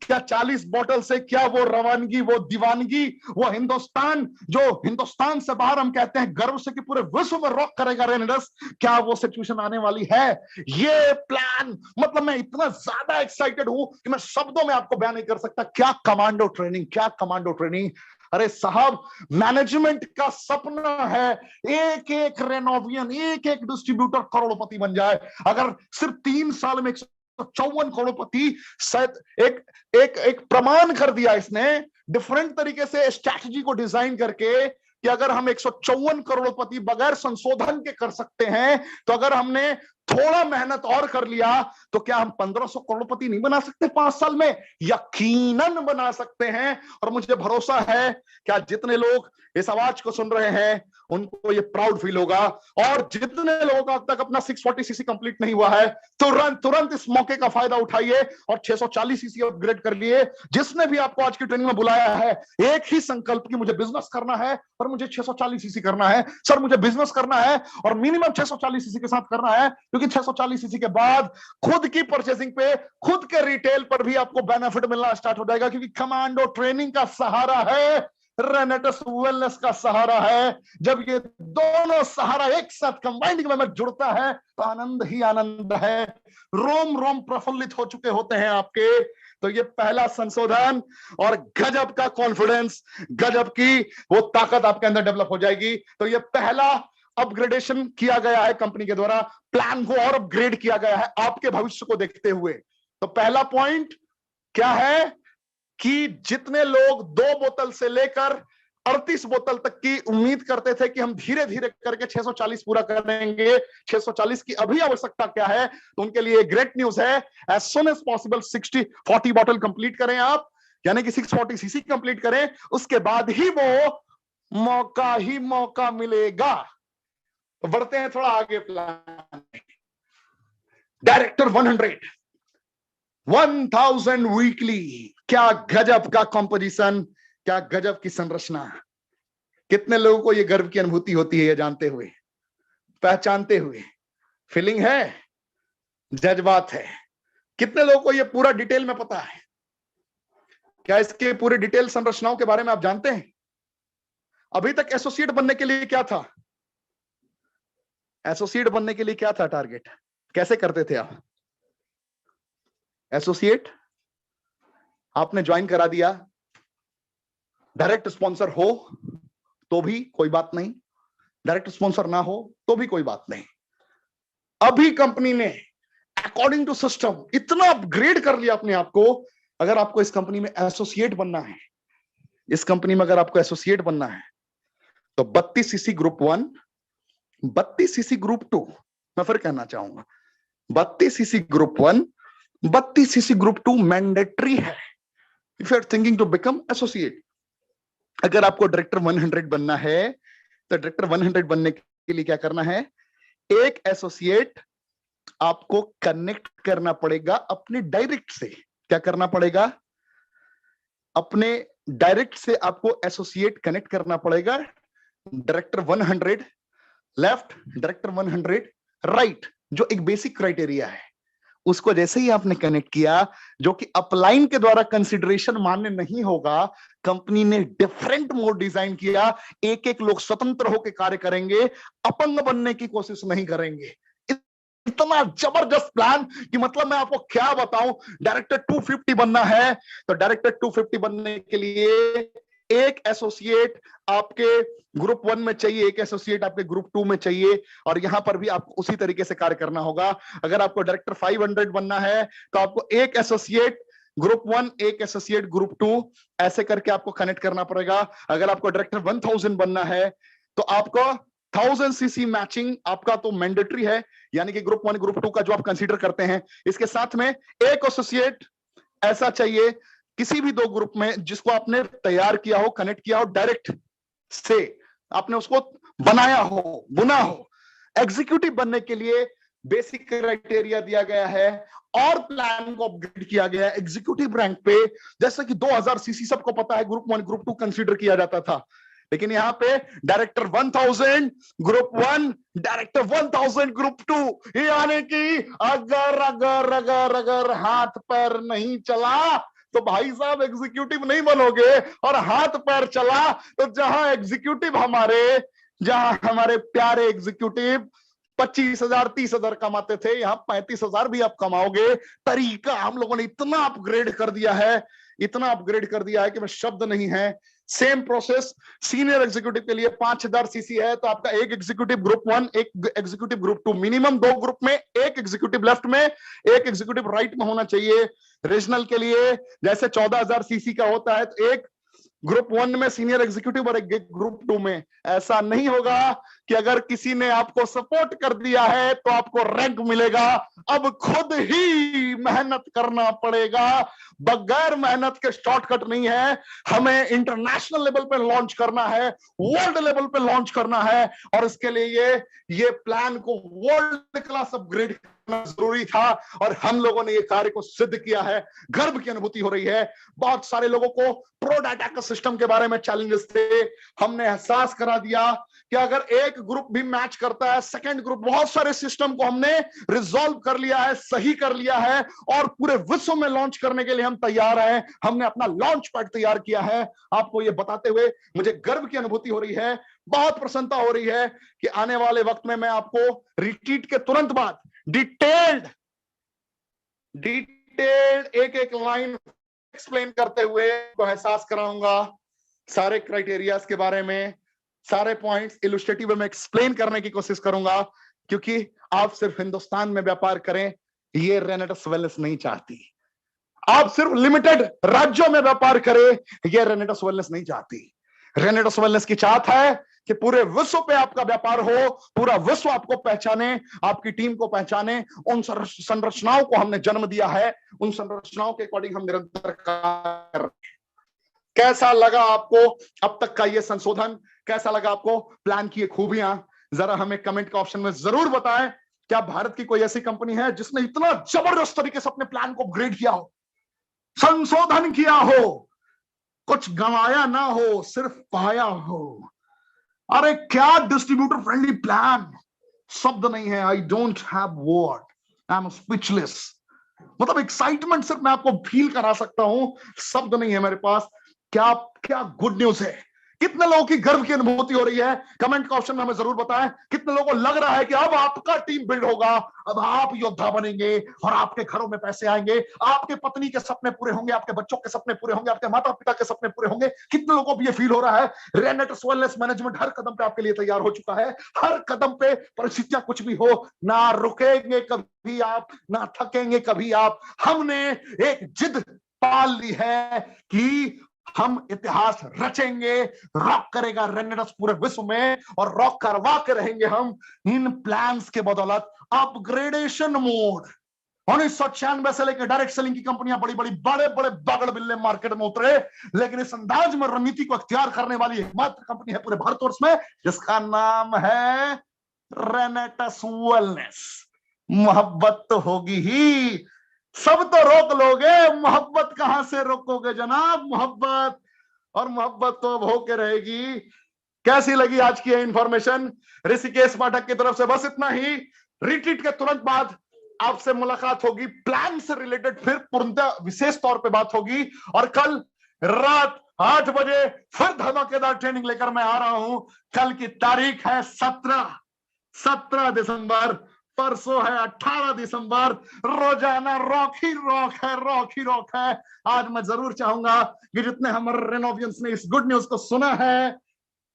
क्या 40 बोतल से क्या वो रवानगी, वो दीवानगी, वो हिंदुस्तान जो हिंदुस्तान से बाहर हम कहते हैं गर्व से कि पूरे विश्व में रॉक करेगा रेनेटस, क्या वो सिचुएशन आने वाली है? ये प्लान, मतलब मैं इतना ज्यादा एक्साइटेड हूं कि मैं शब्दों में आपको बयान नहीं कर सकता। क्या कमांडो ट्रेनिंग, क्या कमांडो ट्रेनिंग। अरे साहब, मैनेजमेंट का सपना है एक एक रेनोवियन, एक एक डिस्ट्रीब्यूटर करोड़पति बन जाए। अगर सिर्फ 3 साल में 154 करोड़पति, शायद एक एक एक प्रमाण कर दिया इसने डिफरेंट तरीके से स्ट्रैटेजी को डिजाइन करके कि अगर हम 154 करोड़पति बगैर संशोधन के कर सकते हैं, तो अगर हमने थोड़ा मेहनत और कर लिया तो क्या हम 1500 करोड़पति नहीं बना सकते 5 साल में? यकीनन बना सकते हैं। और मुझे भरोसा है क्या जितने लोग इस आवाज को सुन रहे हैं उनको ये प्राउड फील होगा। और जितने लोगों का अब तक अपना 640 सीसी कंप्लीट नहीं हुआ है, तुरंत इस मौके का फायदा उठाइए और 640 सीसी अपग्रेड कर लिए। जिसने भी आपको आज की ट्रेनिंग में बुलाया है, एक ही संकल्प कि मुझे बिजनेस करना है और मुझे 640 सीसी करना है। सर मुझे बिजनेस करना है और मिनिमम 640 सीसी के साथ करना है, क्योंकि 640 सीसी के बाद खुद की परचेसिंग पे, खुद के रिटेल पर भी आपको बेनिफिट मिलना स्टार्ट हो जाएगा, क्योंकि कमांडो ट्रेनिंग का सहारा है, रेनेटस वेलनेस का सहारा है। जब ये दोनों सहारा एक साथ कंबाइंड में जुड़ता है तो आनंद ही आनंद है। रोम रोम प्रफुल्लित हो चुके होते हैं आपके। तो ये पहला संशोधन और गजब का कॉन्फिडेंस, गजब की वो ताकत आपके अंदर डेवलप हो जाएगी। तो ये पहला अपग्रेडेशन किया गया है कंपनी के द्वारा, प्लान को और अपग्रेड किया गया है आपके भविष्य को देखते हुए। तो पहला पॉइंट क्या है कि जितने लोग 2 बोतल से लेकर 38 बोतल तक की उम्मीद करते थे कि हम धीरे धीरे करके 640 पूरा करेंगे। 640 की अभी आवश्यकता क्या है, तो उनके लिए ग्रेट न्यूज है, as soon as possible 40 bottle complete करें आप, यानी कि 640 सीसी कंप्लीट करें, उसके बाद ही वो मौका ही मौका मिलेगा। तो बढ़ते हैं थोड़ा आगे प्लान। डायरेक्टर 1000 वीकली, क्या गजब का कंपोजिशन, क्या गजब की संरचना। कितने लोगों को ये गर्व की अनुभूति होती है ये जानते हुए, पहचानते हुए? फीलिंग है, जज्बात है। कितने लोगों को ये पूरा डिटेल में पता है? क्या इसके पूरे डिटेल संरचनाओं के बारे में आप जानते हैं? अभी तक एसोसिएट बनने के लिए क्या था? एसोसिएट बनने के लिए क्या था टारगेट? कैसे करते थे आप एसोसिएट? आपने ज्वाइन करा दिया, डायरेक्ट स्पॉन्सर हो तो भी कोई बात नहीं, डायरेक्ट स्पॉन्सर ना हो तो भी कोई बात नहीं। अभी कंपनी ने अकॉर्डिंग टू सिस्टम इतना अपग्रेड कर लिया अपने आप को। अगर आपको इस कंपनी में एसोसिएट बनना है, इस कंपनी में अगर आपको एसोसिएट बनना है, तो 32 सीसी ग्रुप 1, 32 सीसी ग्रुप 2, मैं फिर कहना चाहूंगा 32 CC group 1, 32 CC group 2 mandatory है if you are thinking to become associate. अगर आपको डायरेक्टर 100 बनना है, तो डायरेक्टर 100 बनने के लिए क्या करना है? एक एसोसिएट आपको कनेक्ट करना पड़ेगा अपने डायरेक्ट से। क्या करना पड़ेगा? अपने डायरेक्ट से आपको एसोसिएट कनेक्ट करना पड़ेगा। डायरेक्टर 100 लेफ्ट, डायरेक्टर 100 राइट, जो एक बेसिक क्राइटेरिया है, उसको जैसे ही आपने कनेक्ट किया, जो कि अपलाइन के द्वारा कंसिडरेशन मान्य नहीं होगा, कंपनी ने डिफरेंट मोड डिजाइन किया। एक एक लोग स्वतंत्र होकर कार्य करेंगे, अपंग बनने की कोशिश नहीं करेंगे। इतना जबरदस्त प्लान कि मतलब मैं आपको क्या बताऊं। डायरेक्टर 250 बनना है, तो डायरेक्टर 250 बनने के लिए एक एसोसिएट आपके ग्रुप 1 में चाहिए, एक एसोसिएट आपके ग्रुप 2 में चाहिए, और यहां पर भी आपको उसी तरीके से कार्य करना होगा। अगर आपको डायरेक्टर 500 बनना है, तो आपको एक एसोसिएट ग्रुप 1, एक एसोसिएट ग्रुप 2, ऐसे करके आपको कनेक्ट करना पड़ेगा। अगर आपको डायरेक्टर 1000 बनना है, तो आपको 1000 सीसी मैचिंग आपका तो मैंडेटरी है, यानी कि ग्रुप 1 ग्रुप 2 का जो आप कंसीडर करते हैं। इसके साथ में एक एसोसिएट ऐसा चाहिए किसी भी 2 ग्रुप में जिसको आपने तैयार किया हो, कनेक्ट किया हो, डायरेक्ट से आपने उसको बनाया हो, बुना हो। एग्जीक्यूटिव बनने के लिए बेसिक क्राइटेरिया दिया गया है और प्लान को अपग्रेड किया गया है एग्जीक्यूटिव रैंक पे। जैसे कि 2000 सीसी सबको पता है ग्रुप 1 ग्रुप 2 कंसीडर किया जाता था, लेकिन यहां पे डायरेक्टर 1000 ग्रुप 1, डायरेक्टर 1000 ग्रुप 2, यानी कि अगर अगर अगर अगर हाथ पैर नहीं चला तो भाई साहब एग्जीक्यूटिव नहीं बनोगे, और हाथ पैर चला तो जहां हमारे प्यारे एग्जीक्यूटिव 25,000 30,000 कमाते थे, यहां 35,000 भी आप कमाओगे। तरीका हम लोगों ने इतना अपग्रेड कर दिया है, इतना अपग्रेड कर दिया है कि मैं शब्द नहीं है। सेम प्रोसेस सीनियर एग्जीक्यूटिव के लिए 5000 सीसी है, तो आपका एक एग्जीक्यूटिव ग्रुप 1, एक एग्जीक्यूटिव ग्रुप 2, मिनिमम 2 ग्रुप में एक एग्जीक्यूटिव लेफ्ट में, एक एग्जीक्यूटिव राइट में होना चाहिए। रीजनल के लिए जैसे 14000 सीसी का होता है, तो एक ग्रुप 1 में सीनियर एग्जीक्यूटिव और एक ग्रुप 2 में। ऐसा नहीं होगा कि अगर किसी ने आपको सपोर्ट कर दिया है तो आपको रैंक मिलेगा। अब खुद ही मेहनत करना पड़ेगा, बगैर मेहनत के शॉर्टकट नहीं है। हमें इंटरनेशनल लेवल पे लॉन्च करना है, वर्ल्ड लेवल पे लॉन्च करना है, और इसके लिए ये प्लान को वर्ल्ड क्लास अपग्रेड करना जरूरी था, और हम लोगों ने ये कार्य को सिद्ध किया है। गर्व की अनुभूति हो रही है। बहुत सारे लोगों को प्रो डाटा का सिस्टम के बारे में चैलेंजेस थे, हमने एहसास करा दिया कि अगर एक ग्रुप भी मैच करता है, सेकंड ग्रुप, बहुत सारे सिस्टम को हमने रिजॉल्व कर लिया है, सही कर लिया है, और पूरे विश्व में लॉन्च करने के लिए हम तैयार हैं। हमने अपना लॉन्च पैड तैयार किया है। आपको ये बताते हुए मुझे गर्व की अनुभूति हो रही है, बहुत प्रसन्नता हो रही है कि आने वाले वक्त में मैं आपको रिट्रीट के तुरंत बाद डिटेल्ड एक एक लाइन एक्सप्लेन करते हुए को एहसास कराऊंगा, सारे क्राइटेरियाज के बारे में, सारे पॉइंट्स इलस्ट्रेटिव में एक्सप्लेन करने की कोशिश करूंगा, क्योंकि आप सिर्फ हिंदुस्तान में व्यापार करें ये रेनेटस वेलनेस नहीं चाहती। आप सिर्फ लिमिटेड राज्यों में व्यापार करें ये रेनेटस वेलनेस नहीं चाहती। रेनेडस वेलनेस की चाहत है कि पूरे विश्व पे आपका व्यापार हो, पूरा विश्व आपको पहचाने, आपकी टीम को पहचाने। उन संरचनाओं को हमने जन्म दिया है, उन संरचनाओं के अकॉर्डिंग हम निरंतर कार्य कर रहे हैं। कैसा लगा आपको अब तक का ये संशोधन? कैसा लगा आपको प्लान की ये खूबियां? जरा हमें कमेंट के ऑप्शन में जरूर बताएं। क्या भारत की कोई ऐसी कंपनी है जिसने इतना जबरदस्त तरीके से अपने प्लान को अपग्रेड किया हो, संशोधन किया हो, कुछ गंवाया ना हो, सिर्फ पाया हो? अरे क्या डिस्ट्रीब्यूटर फ्रेंडली प्लान! शब्द नहीं है, I don't have word, I am speechless. मतलब एक्साइटमेंट सिर्फ मैं आपको फील करा सकता हूं, शब्द नहीं है मेरे पास। क्या क्या गुड न्यूज है! कितने लोगों की गर्व की अनुभूति हो रही है? कमेंट का ऑप्शन में हमें जरूर बताएं। कितने लोगों को लग रहा है कि अब आपका टीम बिल्ड होगा, अब आप योद्धा बनेंगे और आपके घरों में पैसे आएंगे, आपके पत्नी के सपने पूरे होंगे, आपके बच्चों के सपने पूरे होंगे, आपके माता पिता के सपने पूरे होंगे? कितने लोगों को ये फील हो रहा है? रेनेडस वेलनेस मैनेजमेंट हर कदम पे आपके लिए तैयार हो चुका है। हर कदम पे परिस्थितियां कुछ भी हो, ना रुकेंगे कभी आप, ना थकेंगे कभी आप। हमने एक जिद पाल ली है कि हम इतिहास रचेंगे, रॉक करेगा रेनेडस पूरे विश्व में, और रॉक करवा के रहेंगे हम इन प्लान्स के बदौलत। अपग्रेडेशन मोड 1996 से लेकर डायरेक्ट सेलिंग की कंपनियां बड़ी बड़ी बड़े बड़े बागड़ बिल्ले मार्केट में उतरे, लेकिन इस अंदाज में रणनीति को अख्तियार करने वाली एकमात्र कंपनी है पूरे भारतवर्ष में, जिसका नाम है रेनेडस वेलनेस। मोहब्बत तो होगी ही, सब तो रोक लोगे, मोहब्बत कहां से रोकोगे जनाब? मोहब्बत, और मोहब्बत तो अब होके रहेगी। कैसी लगी आज की इंफॉर्मेशन? ऋषिकेश पाठक की तरफ से बस इतना ही। रिट्रीट के तुरंत बाद आपसे मुलाकात होगी, प्लान से रिलेटेड फिर पूर्णतः विशेष तौर पे बात होगी, और कल रात 8 बजे फिर धमाकेदार ट्रेनिंग लेकर मैं आ रहा हूं। कल की तारीख है 17 दिसंबर, परसों है 18 दिसंबर। रोजाना रॉक ही रॉक है, रॉक ही रॉक है। आज मैं जरूर चाहूंगा कि जितने हमारे रेनोवियंस ने इस गुड न्यूज को सुना है,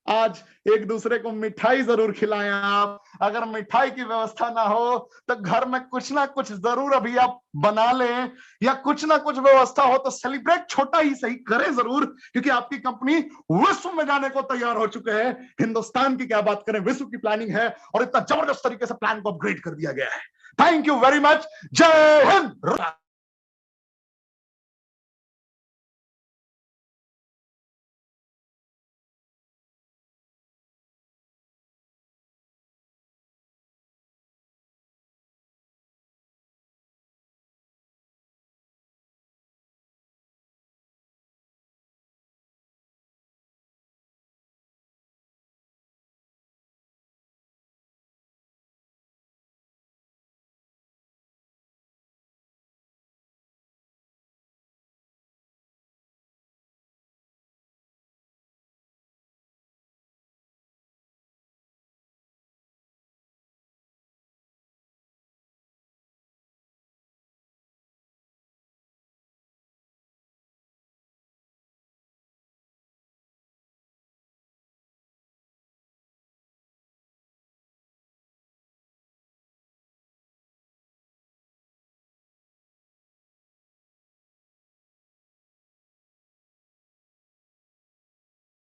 आज एक दूसरे को मिठाई जरूर खिलाएं आप। अगर मिठाई की व्यवस्था ना हो तो घर में कुछ ना कुछ जरूर अभी आप बना लें, या कुछ ना कुछ व्यवस्था हो तो सेलिब्रेट छोटा ही सही करें जरूर, क्योंकि आपकी कंपनी विश्व में जाने को तैयार हो चुके हैं। हिंदुस्तान की क्या बात करें, विश्व की प्लानिंग है, और इतना जबरदस्त तरीके से प्लान को अपग्रेड कर दिया गया है। Thank you very much. जय हिंद।